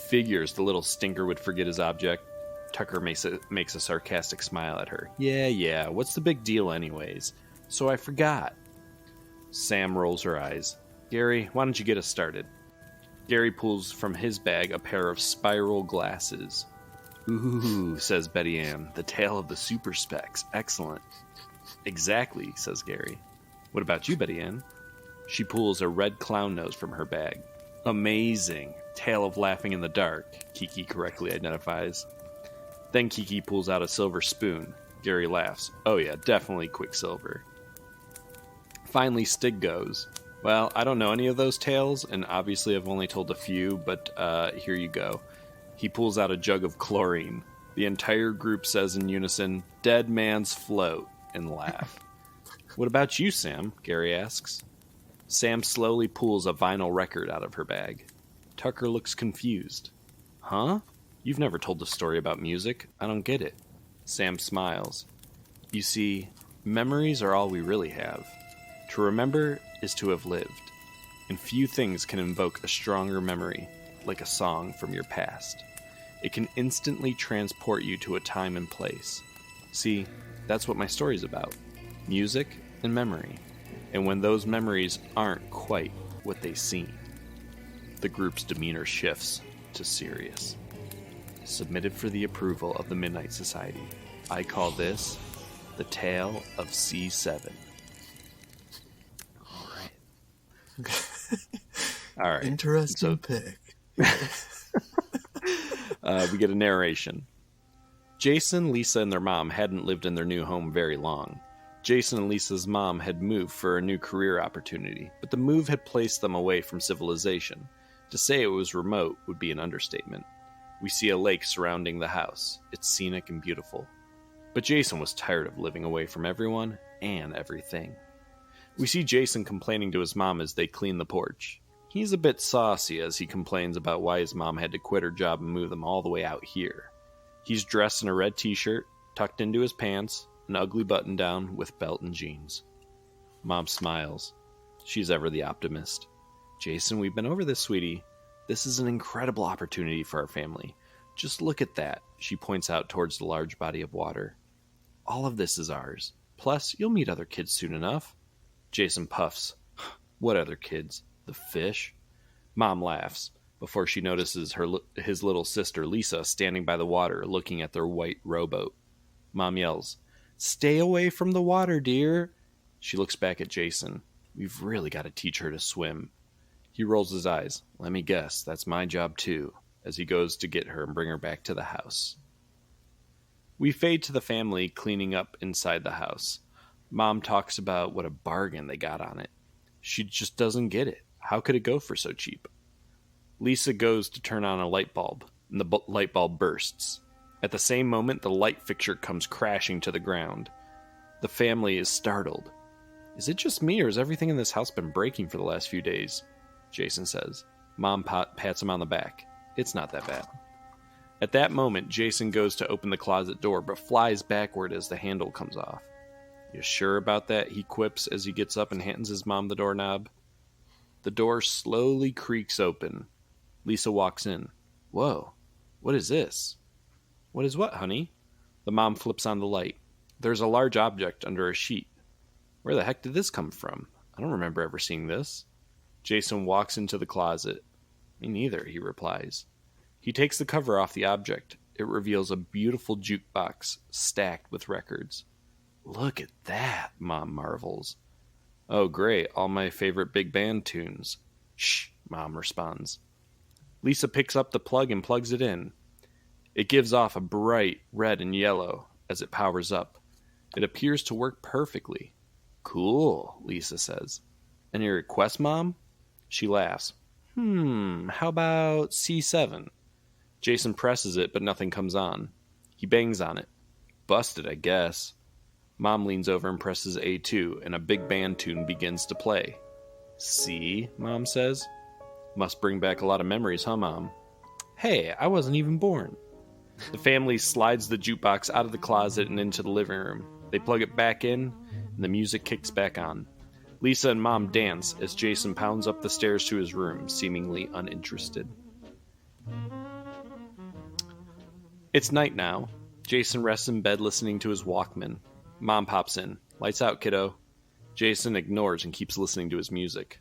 Figures the little stinker would forget his object. Tucker makes a sarcastic smile at her. Yeah, what's the big deal anyways? So I forgot. Sam rolls her eyes. Gary, why don't you get us started? Gary pulls from his bag a pair of spiral glasses. Ooh, says Betty Ann, the tale of the super specs. Excellent. Exactly, says Gary. What about you, Betty Ann? She pulls a red clown nose from her bag. Amazing. Tale of laughing in the dark, Kiki correctly identifies. Then Kiki pulls out a silver spoon. Gary laughs. Oh yeah, definitely Quicksilver. Finally, Stig goes. Well, I don't know any of those tales, and obviously I've only told a few, but here you go. He pulls out a jug of chlorine. The entire group says in unison, Dead man's float, and laugh. What about you, Sam? Gary asks. Sam slowly pulls a vinyl record out of her bag. Tucker looks confused. Huh? You've never told a story about music. I don't get it. Sam smiles. You see, memories are all we really have. To remember is to have lived. And few things can invoke a stronger memory, like a song from your past. It can instantly transport you to a time and place. See, that's what my story's about. Music and memory. And when those memories aren't quite what they seem. The group's demeanor shifts to serious. Submitted for the approval of the Midnight Society. I call this The Tale of C7. All right. Interesting pick. We get a narration. Jason, Lisa, and their mom hadn't lived in their new home very long. Jason and Lisa's mom had moved for a new career opportunity, but the move had placed them away from civilization. To say it was remote would be an understatement. We see a lake surrounding the house. It's scenic and beautiful. But Jason was tired of living away from everyone and everything. We see Jason complaining to his mom as they clean the porch. He's a bit saucy as he complains about why his mom had to quit her job and move them all the way out here. He's dressed in a red t-shirt, tucked into his pants, an ugly button-down with belt and jeans. Mom smiles. She's ever the optimist. Jason, we've been over this, sweetie. This is an incredible opportunity for our family. Just look at that, she points out towards the large body of water. All of this is ours. Plus, you'll meet other kids soon enough. Jason puffs. What other kids? The fish? Mom laughs before she notices his little sister Lisa standing by the water looking at their white rowboat. Mom yells, Stay away from the water, dear. She looks back at Jason. We've really got to teach her to swim. He rolls his eyes. Let me guess, that's my job too, as he goes to get her and bring her back to the house. We fade to the family cleaning up inside the house. Mom talks about what a bargain they got on it. She just doesn't get it. How could it go for so cheap? Lisa goes to turn on a light bulb, and the light bulb bursts. At the same moment, the light fixture comes crashing to the ground. The family is startled. Is it just me, or has everything in this house been breaking for the last few days? Jason says. Mom pats him on the back. It's not that bad. At that moment, Jason goes to open the closet door, but flies backward as the handle comes off. You sure about that? He quips as he gets up and hands his mom the doorknob. The door slowly creaks open. Lisa walks in. Whoa, what is this? What is what, honey? The mom flips on the light. There's a large object under a sheet. Where the heck did this come from? I don't remember ever seeing this. Jason walks into the closet. Me neither, he replies. He takes the cover off the object. It reveals a beautiful jukebox stacked with records. Look at that, Mom marvels. Oh, great, all my favorite big band tunes. Shh, Mom responds. Lisa picks up the plug and plugs it in. It gives off a bright red and yellow as it powers up. It appears to work perfectly. Cool, Lisa says. Any requests, Mom? She laughs. How about C7? Jason presses it, but nothing comes on. He bangs on it. Busted, I guess. Mom leans over and presses A2, and a big band tune begins to play. See, Mom says. Must bring back a lot of memories, huh, Mom? Hey, I wasn't even born. The family slides the jukebox out of the closet and into the living room. They plug it back in, and the music kicks back on. Lisa and Mom dance as Jason pounds up the stairs to his room, seemingly uninterested. It's night now. Jason rests in bed listening to his Walkman. Mom pops in. Lights out, kiddo. Jason ignores and keeps listening to his music.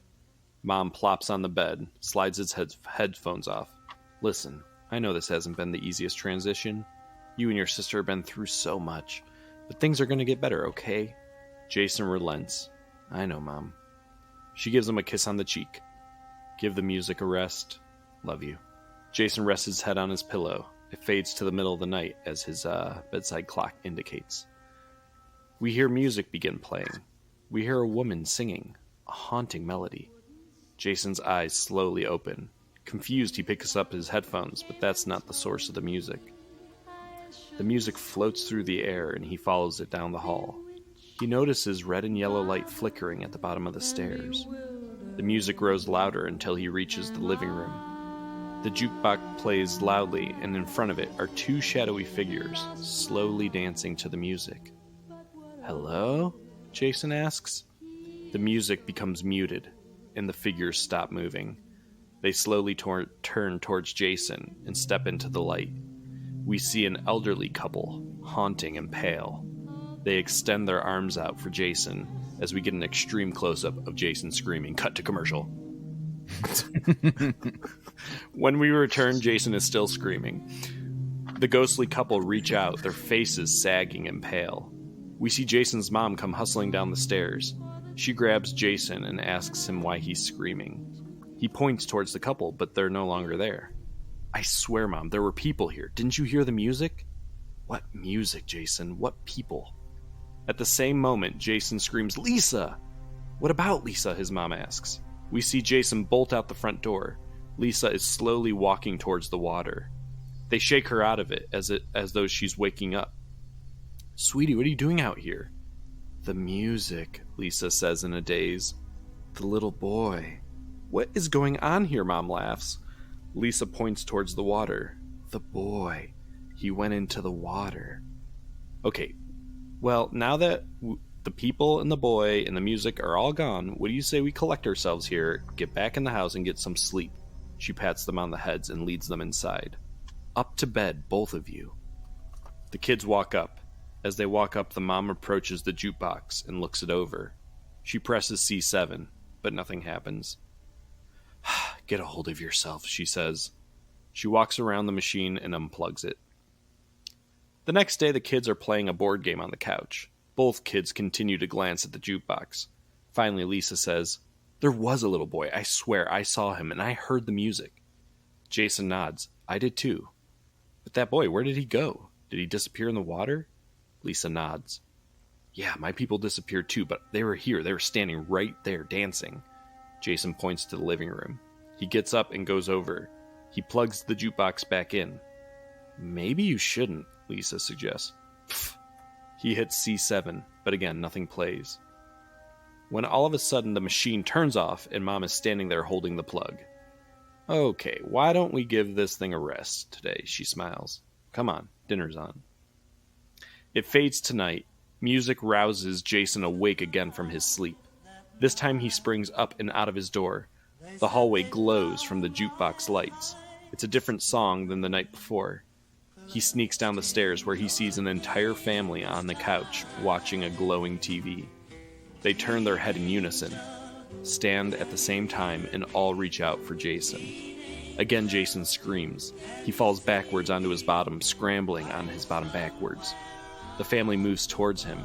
Mom plops on the bed, slides his headphones off. Listen, I know this hasn't been the easiest transition. You and your sister have been through so much, but things are going to get better, okay? Jason relents. I know, Mom. She gives him a kiss on the cheek. Give the music a rest. Love you. Jason rests his head on his pillow. It fades to the middle of the night as his bedside clock indicates. We hear music begin playing. We hear a woman singing, a haunting melody. Jason's eyes slowly open. Confused, he picks up his headphones, but that's not the source of the music. The music floats through the air, and he follows it down the hall. He notices red and yellow light flickering at the bottom of the stairs. The music grows louder until he reaches the living room. The jukebox plays loudly, and in front of it are two shadowy figures, slowly dancing to the music. Hello? Jason asks. The music becomes muted, and the figures stop moving. They slowly turn towards Jason and step into the light. We see an elderly couple, haunting and pale. They extend their arms out for Jason as we get an extreme close-up of Jason screaming. Cut to commercial. When we return, Jason is still screaming. The ghostly couple reach out, their faces sagging and pale. We see Jason's mom come hustling down the stairs. She grabs Jason and asks him why he's screaming. He points towards the couple, but they're no longer there. I swear, Mom, there were people here. Didn't you hear the music? What music, Jason? What people? At the same moment, Jason screams, Lisa! What about Lisa? His mom asks. We see Jason bolt out the front door. Lisa is slowly walking towards the water. They shake her out of it as though she's waking up. Sweetie, what are you doing out here? The music, Lisa says in a daze. The little boy. What is going on here? Mom laughs. Lisa points towards the water. The boy. He went into the water. Okay, well, now that the people and the boy and the music are all gone, what do you say we collect ourselves here, get back in the house, and get some sleep? She pats them on the heads and leads them inside. Up to bed, both of you. The kids walk up. As they walk up, the mom approaches the jukebox and looks it over. She presses C7, but nothing happens. Get a hold of yourself, she says. She walks around the machine and unplugs it. The next day, the kids are playing a board game on the couch. Both kids continue to glance at the jukebox. Finally, Lisa says, There was a little boy. I swear I saw him and I heard the music. Jason nods. I did too. But that boy, where did he go? Did he disappear in the water? Lisa nods. Yeah, my people disappeared too, but they were here. They were standing right there dancing. Jason points to the living room. He gets up and goes over. He plugs the jukebox back in. Maybe you shouldn't, Lisa suggests. Pfft. He hits C7, but again, nothing plays. When all of a sudden the machine turns off and Mom is standing there holding the plug. Okay, why don't we give this thing a rest today, she smiles. Come on, dinner's on. It fades to night. Music rouses Jason awake again from his sleep. This time he springs up and out of his door. The hallway glows from the jukebox lights. It's a different song than the night before. He sneaks down the stairs where he sees an entire family on the couch watching a glowing TV. They turn their head in unison, stand at the same time, and all reach out for Jason. Again, Jason screams. He falls backwards onto his bottom, scrambling on his bottom backwards. The family moves towards him.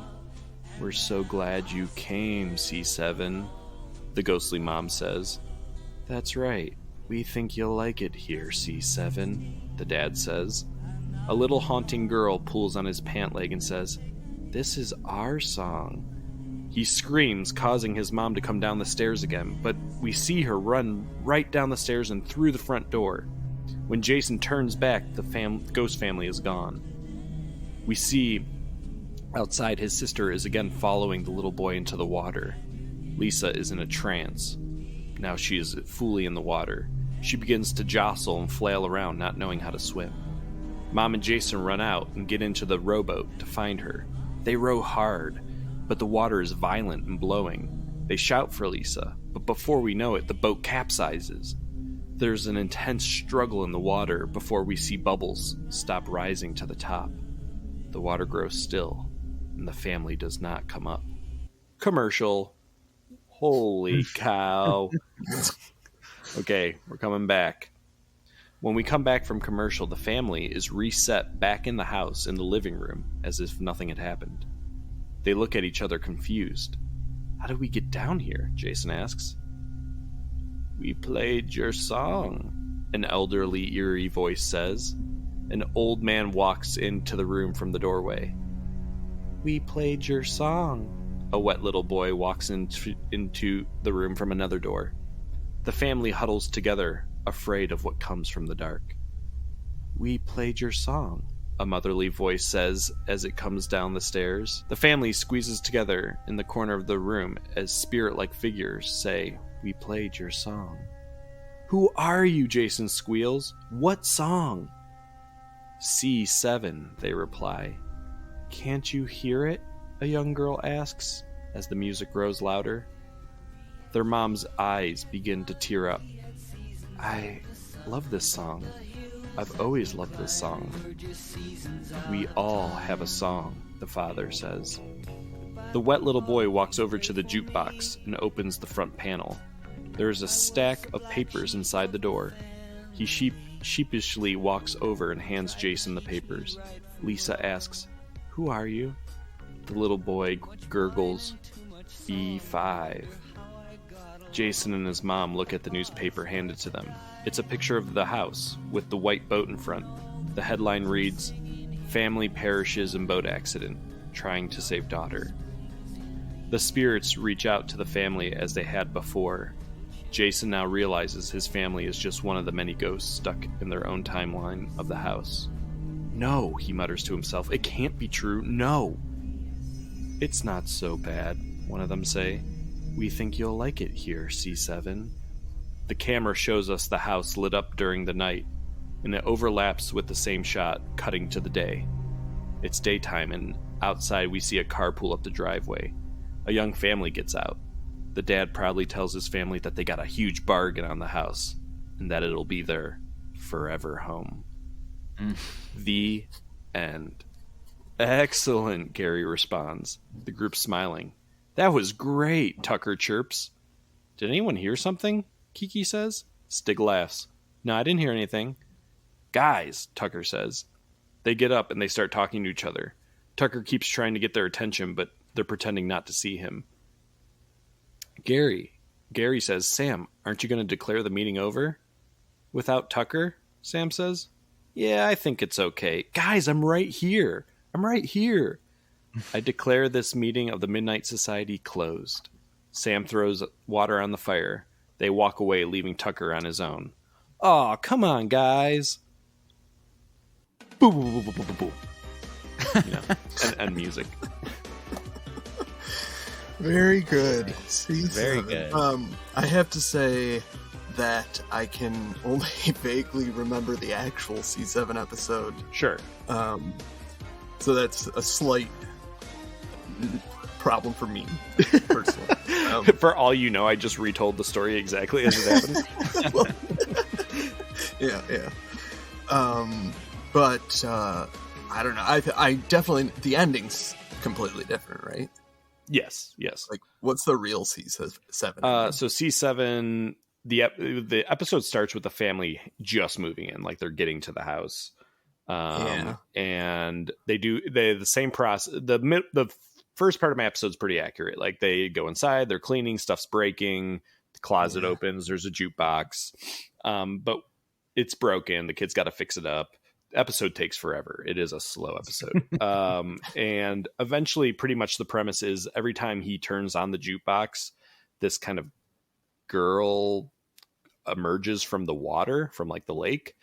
We're so glad you came, C7, the ghostly mom says. That's right. We think you'll like it here, C7, the dad says. A little haunting girl pulls on his pant leg and says, This is our song. He screams, causing his mom to come down the stairs again, but we see her run right down the stairs and through the front door. When Jason turns back, the ghost family is gone. We see outside his sister is again following the little boy into the water. Lisa is in a trance. Now she is fully in the water. She begins to jostle and flail around, not knowing how to swim. Mom and Jason run out and get into the rowboat to find her. They row hard. but the water is violent and blowing. They shout for Lisa, but before we know it, the boat capsizes. There's an intense struggle in the water before we see bubbles stop rising to the top. The water grows still, and the family does not come up. Commercial. Holy cow. Okay, we're coming back. When we come back from commercial, the family is reset back in the house in the living room as if nothing had happened. They look at each other confused. How did we get down here? Jason asks. We played your song, an elderly, eerie voice says. An old man walks into the room from the doorway. We played your song. A wet little boy walks into the room from another door. The family huddles together, afraid of what comes from the dark. We played your song, a motherly voice says as it comes down the stairs. The family squeezes together in the corner of the room as spirit-like figures say, we played your song. Who are you? Jason squeals. What song? C7, they reply. Can't you hear it? A young girl asks as the music grows louder. Their mom's eyes begin to tear up. I love this song. I've always loved this song. We all have a song, the father says. The wet little boy walks over to the jukebox and opens the front panel. There is a stack of papers inside the door. He sheepishly walks over and hands Jason the papers. Lisa asks, Who are you? The little boy gurgles, B5. Jason and his mom look at the newspaper handed to them. It's a picture of the house with the white boat in front. The headline reads, Family perishes in boat accident, trying to save daughter. The spirits reach out to the family as they had before. Jason now realizes his family is just one of the many ghosts stuck in their own timeline of the house. No, he mutters to himself. It can't be true. No. It's not so bad, one of them say. We think you'll like it here, C7. The camera shows us the house lit up during the night, and it overlaps with the same shot, cutting to the day. It's daytime, and outside we see a car pull up the driveway. A young family gets out. The dad proudly tells his family that they got a huge bargain on the house, and that it'll be their forever home. The end. Excellent, Gary responds, the group smiling. That was great, Tucker chirps. Did anyone hear something? Kiki says. Stig laughs. No, I didn't hear anything. Guys, Tucker says. They get up and they start talking to each other. Tucker keeps trying to get their attention, but they're pretending not to see him. Gary says, Sam, aren't you going to declare the meeting over? Without Tucker? Sam says. Yeah, I think it's okay. Guys, I'm right here. I declare this meeting of the Midnight Society closed. Sam throws water on the fire. They walk away, leaving Tucker on his own. Aw, come on, guys. Boo, boo, boo, boo, boo, boo. You know, and music. Very good. Very good. I have to say that I can only vaguely remember the actual C7 episode. Sure. So that's a slight problem for me, personally. For all you know, I just retold the story exactly as it happened. Well, yeah. But I don't know. I definitely, the ending's completely different, right? Yes. Like, what's the real C7? So C7, the episode starts with the family just moving in, like they're getting to the house. And they do the same process. The first part of my episode is pretty accurate. Like, they go inside, they're cleaning, stuff's breaking, the closet opens, there's a jukebox, but it's broken. The kids got to fix it up. The episode takes forever. It is a slow episode. And eventually, pretty much the premise is every time he turns on the jukebox, this kind of girl emerges from the water, from like the lake,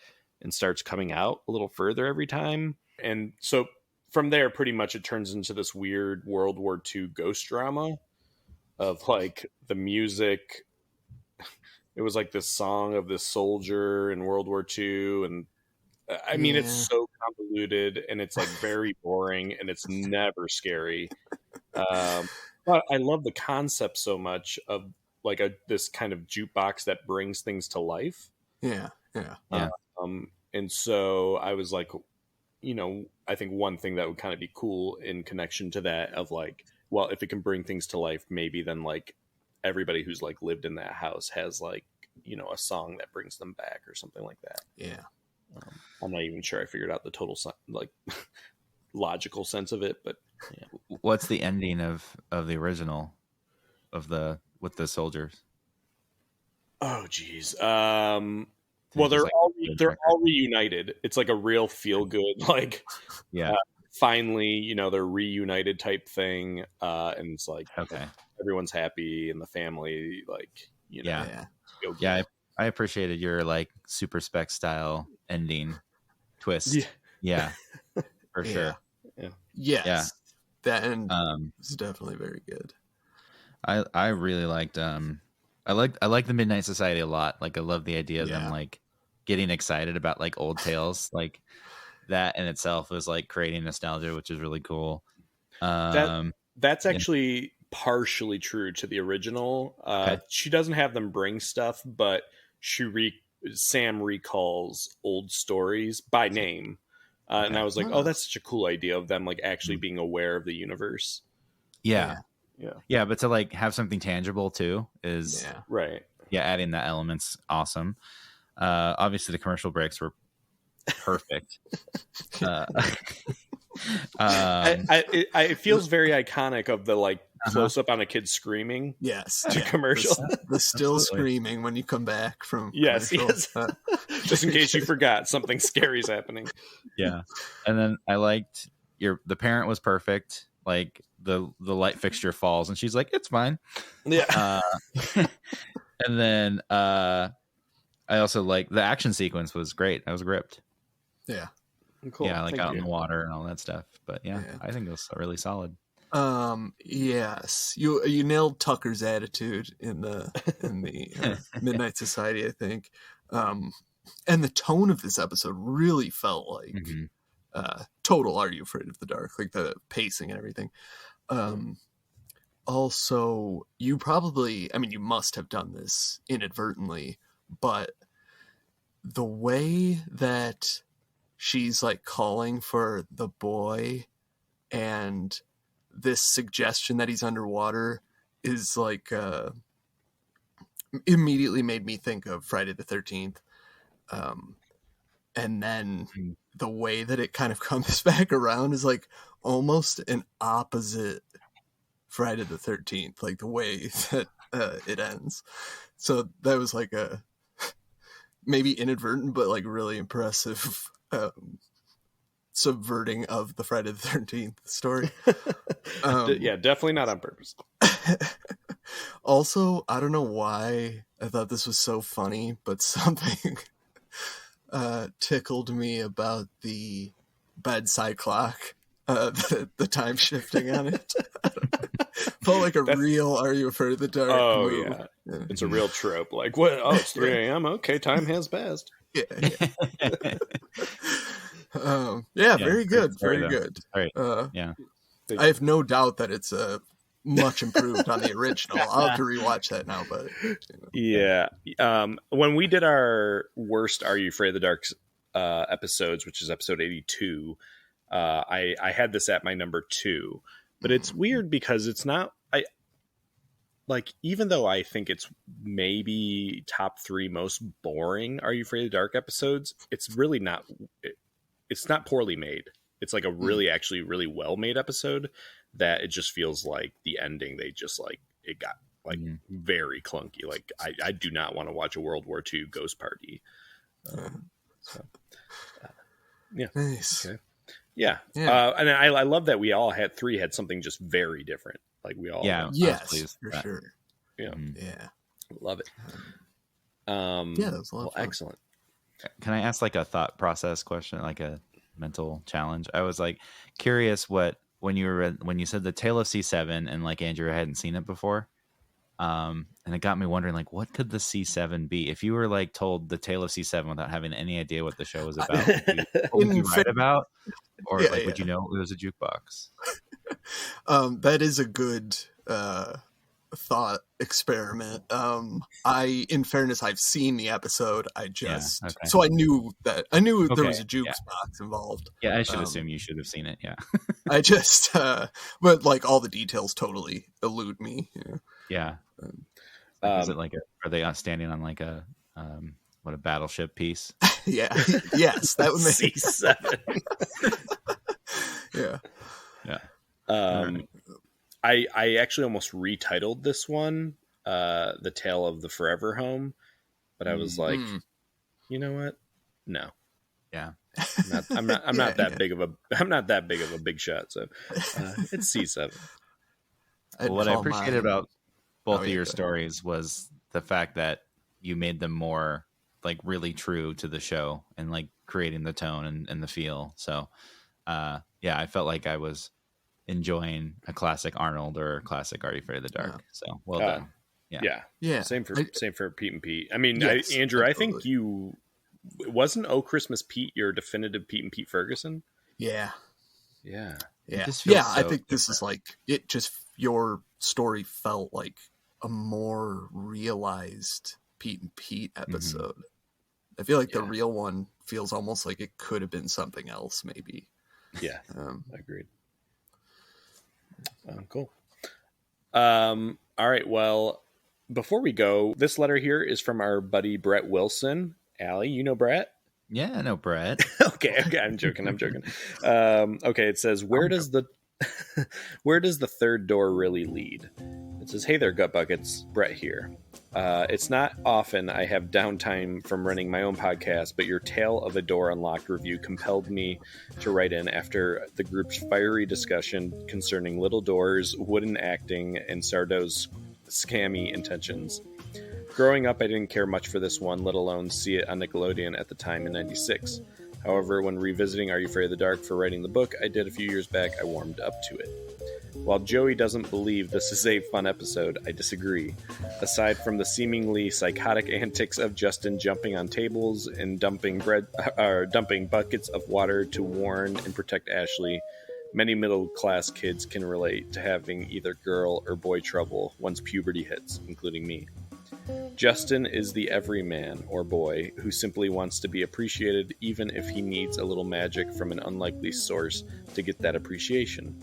and starts coming out a little further every time. And so from there, pretty much it turns into this weird World War II ghost drama of like the music. It was like this song of this soldier in World War II. And I mean, it's so convoluted and it's like very boring and it's never scary. But I love the concept so much of like this kind of jukebox that brings things to life. Yeah. And so I was like, I think one thing that would kind of be cool in connection to that of like, well, if it can bring things to life, maybe then like everybody who's like lived in that house has like, a song that brings them back or something like that. Yeah. I'm not even sure I figured out the total like logical sense of it, but yeah. What's the ending of the original with the soldiers? Oh geez. Well, they're all reunited. It's like a real feel good, like finally, they're reunited type thing. And it's like everyone's happy and the family, like I appreciated your like super spec style ending twist. Yeah, for sure. Yeah. Yes. Yeah. That end is definitely very good. I really liked I like the Midnight Society a lot. Like I love the idea of them like getting excited about like old tales. Like that in itself was like creating nostalgia, which is really cool. That's actually partially true to the original. She doesn't have them bring stuff, but Sam recalls old stories by name. And I was like, oh, that's such a cool idea of them like actually being aware of the universe. Yeah, but to like have something tangible too is right. Yeah, adding that element's awesome. Obviously the commercial breaks were perfect. It feels very iconic of the like close up on a kid screaming. Yes, commercial. The still screaming when you come back from yes. Just in case you forgot something scary is happening. Yeah, and then I liked the parent was perfect. Like the light fixture falls and she's like, it's fine. Yeah. And then I also like the action sequence was great. I was gripped. Yeah. Cool. Yeah, like out in the water and all that stuff. But yeah, I think it was really solid. Yes, you nailed Tucker's attitude in the Midnight Society, I think. And the tone of this episode really felt like total Are You Afraid of the Dark, like the pacing and everything. Also, you must have done this inadvertently, but the way that she's like calling for the boy and this suggestion that he's underwater is like immediately made me think of Friday the 13th. And then the way that it kind of comes back around is like almost an opposite Friday the 13th, like the way that it ends. So that was like a maybe inadvertent, but like really impressive subverting of the Friday the 13th story. Yeah, definitely not on purpose. Also, I don't know why I thought this was so funny, but something tickled me about the bedside clock, the time shifting on it. Felt like real Are You Afraid of the Dark move. Yeah. It's a real trope. Like, what? Oh, it's 3 a.m. Okay, time has passed. Yeah. Very good. Very good. Right. Yeah. I have no doubt that it's much improved on the original. I'll have to rewatch that now, but yeah. When we did our worst Are You Afraid of the Dark episodes, which is episode 82, I had this at my number 2, but it's weird because it's not. Even though I think it's maybe top 3 most boring Are You Afraid of the Dark episodes, it's really not. It's not poorly made. It's like a actually really well made episode that it just feels like the ending. They just like it got like very clunky. Like I do not want to watch a World War II ghost party. Yeah. Nice. Okay. Yeah. And I love that we all had something just very different. Like we all. Yeah. Yes, for sure. Yeah. Yeah. Love it. That was a lot of fun. Excellent. Can I ask like a thought process question, like a mental challenge? I was like curious when you said the Tale of C7 and like Andrew hadn't seen it before. And it got me wondering like what could the C7 be? If you were like told the Tale of C7 without having any idea what the show was about, what would you write about? Or would you know it was a jukebox? That is a good thought experiment. In fairness, I've seen the episode. So I knew there was a jukebox involved. Yeah, I should assume you should have seen it. Yeah. I just, but like all the details totally elude me. Yeah. Is it are they standing on like a battleship piece? Yeah. Yes, that would make C7. Yeah. Yeah. I actually almost retitled this one, "The Tale of the Forever Home," but I was like, you know what? No. Yeah. I'm not that big of a big shot. So it's C7. What I appreciated about both of your stories was the fact that you made them more like really true to the show and like creating the tone and the feel. So, I felt like I was enjoying a classic Arnold or a classic Are You Afraid of the Dark. So well done. Yeah. Same for Pete and Pete. I mean, yes, Andrew, absolutely. I think wasn't Oh Christmas Pete your definitive Pete and Pete Ferguson? Yeah. Yeah. I think this is like it. Just your story felt like a more realized Pete and Pete episode. I feel like the real one feels almost like it could have been something else, maybe. Yeah, agreed. Cool. All right. Well, before we go, this letter here is from our buddy Brett Wilson. Allie, you know Brett? Yeah, I know Brett. Okay. I'm joking. Okay. It says, where does the third door really lead? It says, hey there, Gut Buckets. Brett here. It's not often I have downtime from running my own podcast, but your Tale of a Door Unlocked review compelled me to write in after the group's fiery discussion concerning little doors, wooden acting, and Sardo's scammy intentions. Growing up, I didn't care much for this one, let alone see it on Nickelodeon at the time in '96. However, when revisiting Are You Afraid of the Dark for writing the book I did a few years back, I warmed up to it. While Joey doesn't believe this is a fun episode, I disagree. Aside from the seemingly psychotic antics of Justin jumping on tables and dumping buckets of water to warn and protect Ashley, many middle-class kids can relate to having either girl or boy trouble once puberty hits, including me. Justin is the everyman or boy who simply wants to be appreciated even if he needs a little magic from an unlikely source to get that appreciation.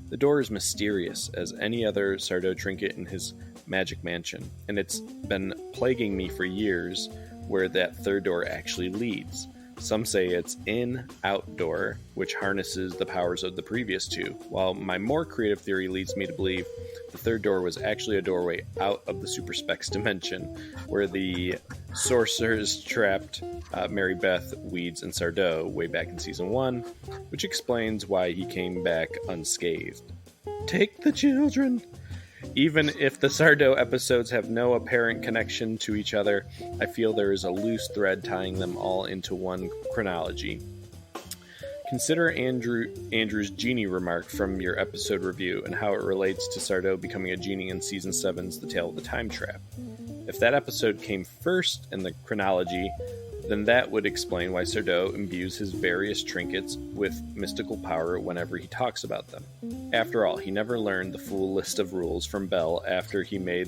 The door is mysterious as any other Sardo trinket in his magic mansion, and it's been plaguing me for years where that third door actually leads. Some say it's in-outdoor, which harnesses the powers of the previous two, while my more creative theory leads me to believe the third door was actually a doorway out of the Super Specs dimension, where the sorcerers trapped Mary Beth, Weeds, and Sardo way back in Season 1, which explains why he came back unscathed. Take the children! Even if the Sardo episodes have no apparent connection to each other, I feel there is a loose thread tying them all into one chronology. Consider Andrew's genie remark from your episode review and how it relates to Sardo becoming a genie in Season 7's The Tale of the Time Trap. If that episode came first in the chronology, then that would explain why Sardo imbues his various trinkets with mystical power whenever he talks about them. After all, he never learned the full list of rules from Belle after he made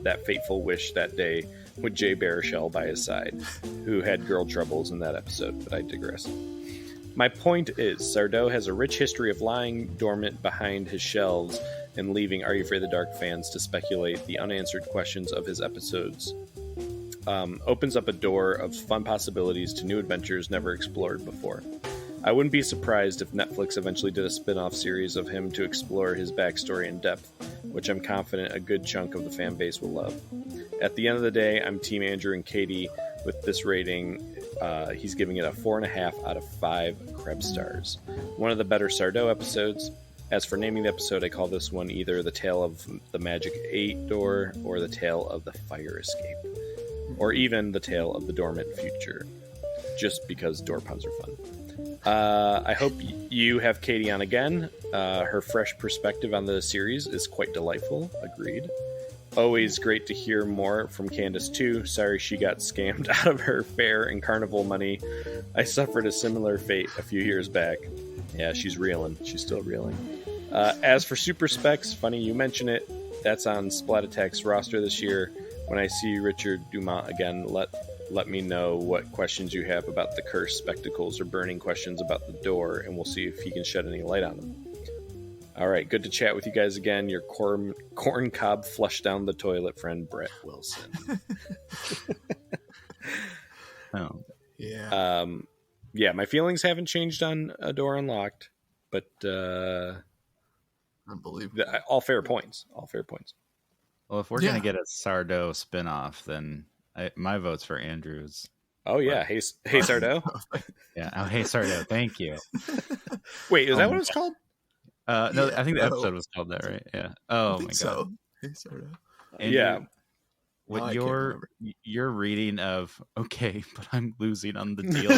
that fateful wish that day with Jay Baruchel by his side, who had girl troubles in that episode, but I digress. My point is, Sardo has a rich history of lying dormant behind his shelves and leaving Are You Afraid of the Dark fans to speculate the unanswered questions of his episodes. Opens up a door of fun possibilities to new adventures never explored before. I wouldn't be surprised if Netflix eventually did a spin-off series of him to explore his backstory in depth, which I'm confident a good chunk of the fan base will love. At the end of the day, I'm Team Andrew and Katie with this rating. He's giving it a 4.5 out of 5 Krebs stars. One of the better Sardo episodes. As for naming the episode, I call this one either The Tale of the Magic 8 Door or The Tale of the Fire Escape. Or even The Tale of the Dormant Future, just because door puns are fun. I hope you have Katie on again. Her fresh perspective on the series is quite delightful. Agreed. Always great to hear more from Candace, too. Sorry she got scammed out of her fair and carnival money. I suffered a similar fate a few years back. Yeah, she's reeling. She's still reeling. As for Super Specs, funny you mention it. That's on Splat Attack's roster this year. When I see Richard Dumont again, let me know what questions you have about the cursed spectacles or burning questions about the door, and we'll see if he can shed any light on them. All right, good to chat with you guys again. Your corn cob flushed down the toilet friend, Brett Wilson. Oh, Yeah. Yeah, my feelings haven't changed on A Door Unlocked, but Unbelievable. all fair points. All fair points. well, if we're gonna get a Sardo spinoff, then my vote's for Andrew's. Oh yeah, hey Sardo. Yeah. Oh, hey Sardo, thank you. Wait, is that what it's called? No, Yeah, I think the no. episode was called that, right? Yeah. I Oh my think god. so. Hey, sort of. Andrew, Yeah. What Oh, I can't remember. your reading of okay, but I'm losing on the deal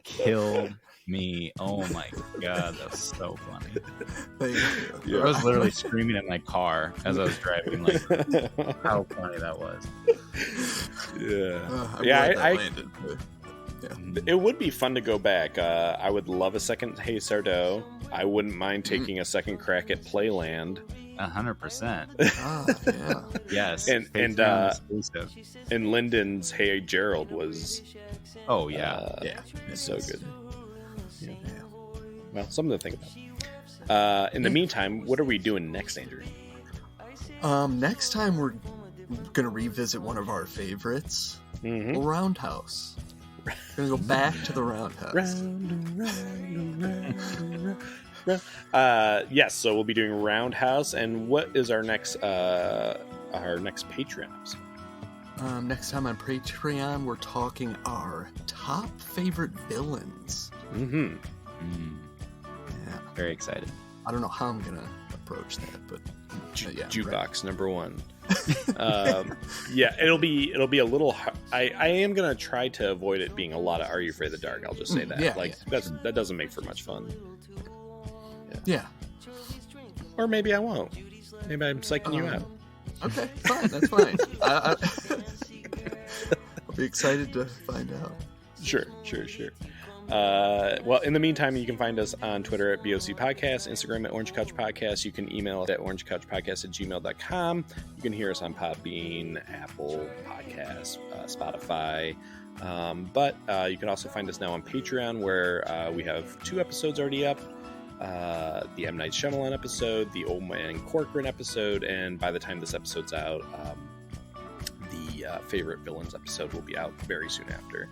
killed me. Oh my god, that was so funny. Thank you. I was literally screaming in my car as I was driving, like how funny that was. Yeah. I'm Yeah, glad that I- landed. But, yeah. It would be fun to go back. I would love a second Hey Sardo. I wouldn't mind taking a second crack at Playland. 100%. Ah, yeah. Yes. And Patreon exclusive. And Lyndon's Hey Gerald was Oh yeah. Yeah. so good. Yeah. Well, something to think about. In the meantime, what are we doing next, Andrew? Next time we're gonna revisit one of our favorites, Mm-hmm. the Roundhouse. We're gonna go back to the Roundhouse. Yes, so we'll be doing Roundhouse, and what is our next Patreon episode? Next time on Patreon, we're talking our top favorite villains. Mm-hmm. Yeah. Very excited. I don't know how I'm gonna approach that, but yeah, Jukebox number one. Yeah, it'll be a little. I am gonna try to avoid it being a lot of Are You Afraid of the Dark? I'll just say that. Yeah, that doesn't make for much fun. Yeah. Or maybe I won't. Maybe I'm psyching you out. Okay, fine. That's fine. I'll be excited to find out. Sure. Well, in the meantime, you can find us on Twitter at BOC Podcast, Instagram at Orange Couch Podcast. You can email us at orangecouchpodcast@gmail.com. You can hear us on Podbean, Apple Podcasts, Spotify. But you can also find us now on Patreon, where we have 2 episodes already up. The M. Night Shyamalan episode, the Old Man Corcoran episode, and by the time this episode's out, the Favorite Villains episode will be out very soon after.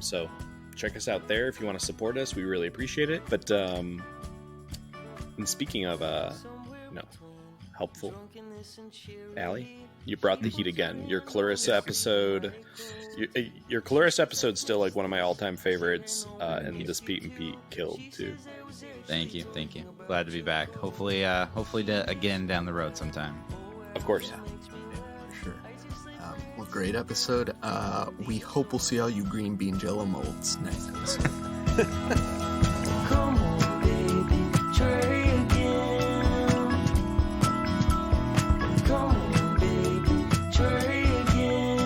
So check us out there if you want to support us. We really appreciate it. But and speaking of helpful, Allie, you brought the heat again. Your Clarissa episode, your Clarissa episode's still like one of my all-time favorites, and this Pete and Pete killed too. Thank you. Glad to be back. Hopefully again down the road sometime. Of course. For sure. Well, great episode. We hope we'll see all you green bean jello molds next episode. Come on, baby, try again. Come on, baby, try again.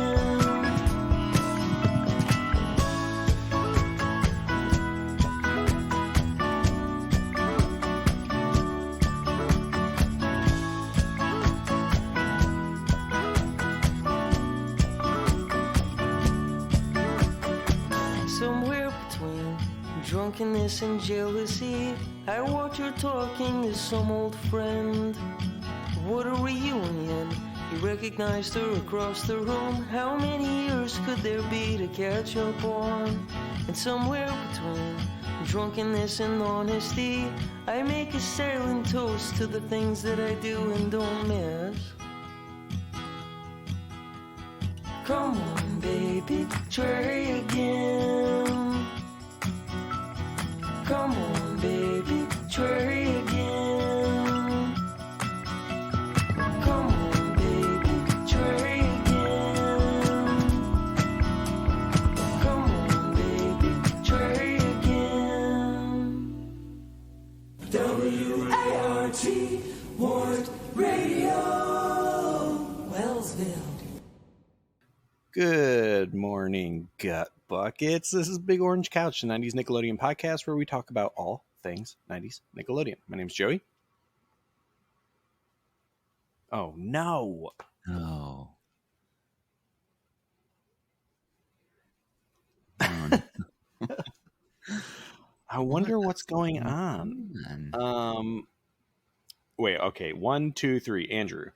Somewhere between drunkenness and jealousy, I watch her talking to some old friend. What a reunion! He recognized her across the room. How many years could there be to catch up on? And somewhere between drunkenness and honesty, I make a silent toast to the things that I do and don't miss. Come on, baby, try again. Come on, baby, try again. Come on, baby, try again. Come on, baby, try again. WART Ward Radio, Wellsville. Good morning, Gut Buckets. This is Big Orange Couch, the 90s Nickelodeon podcast where we talk about all things 90s Nickelodeon. My name's Joey. Oh, no. Oh. I wonder what's going on. Wait, okay. 1, 2, 3. Andrew.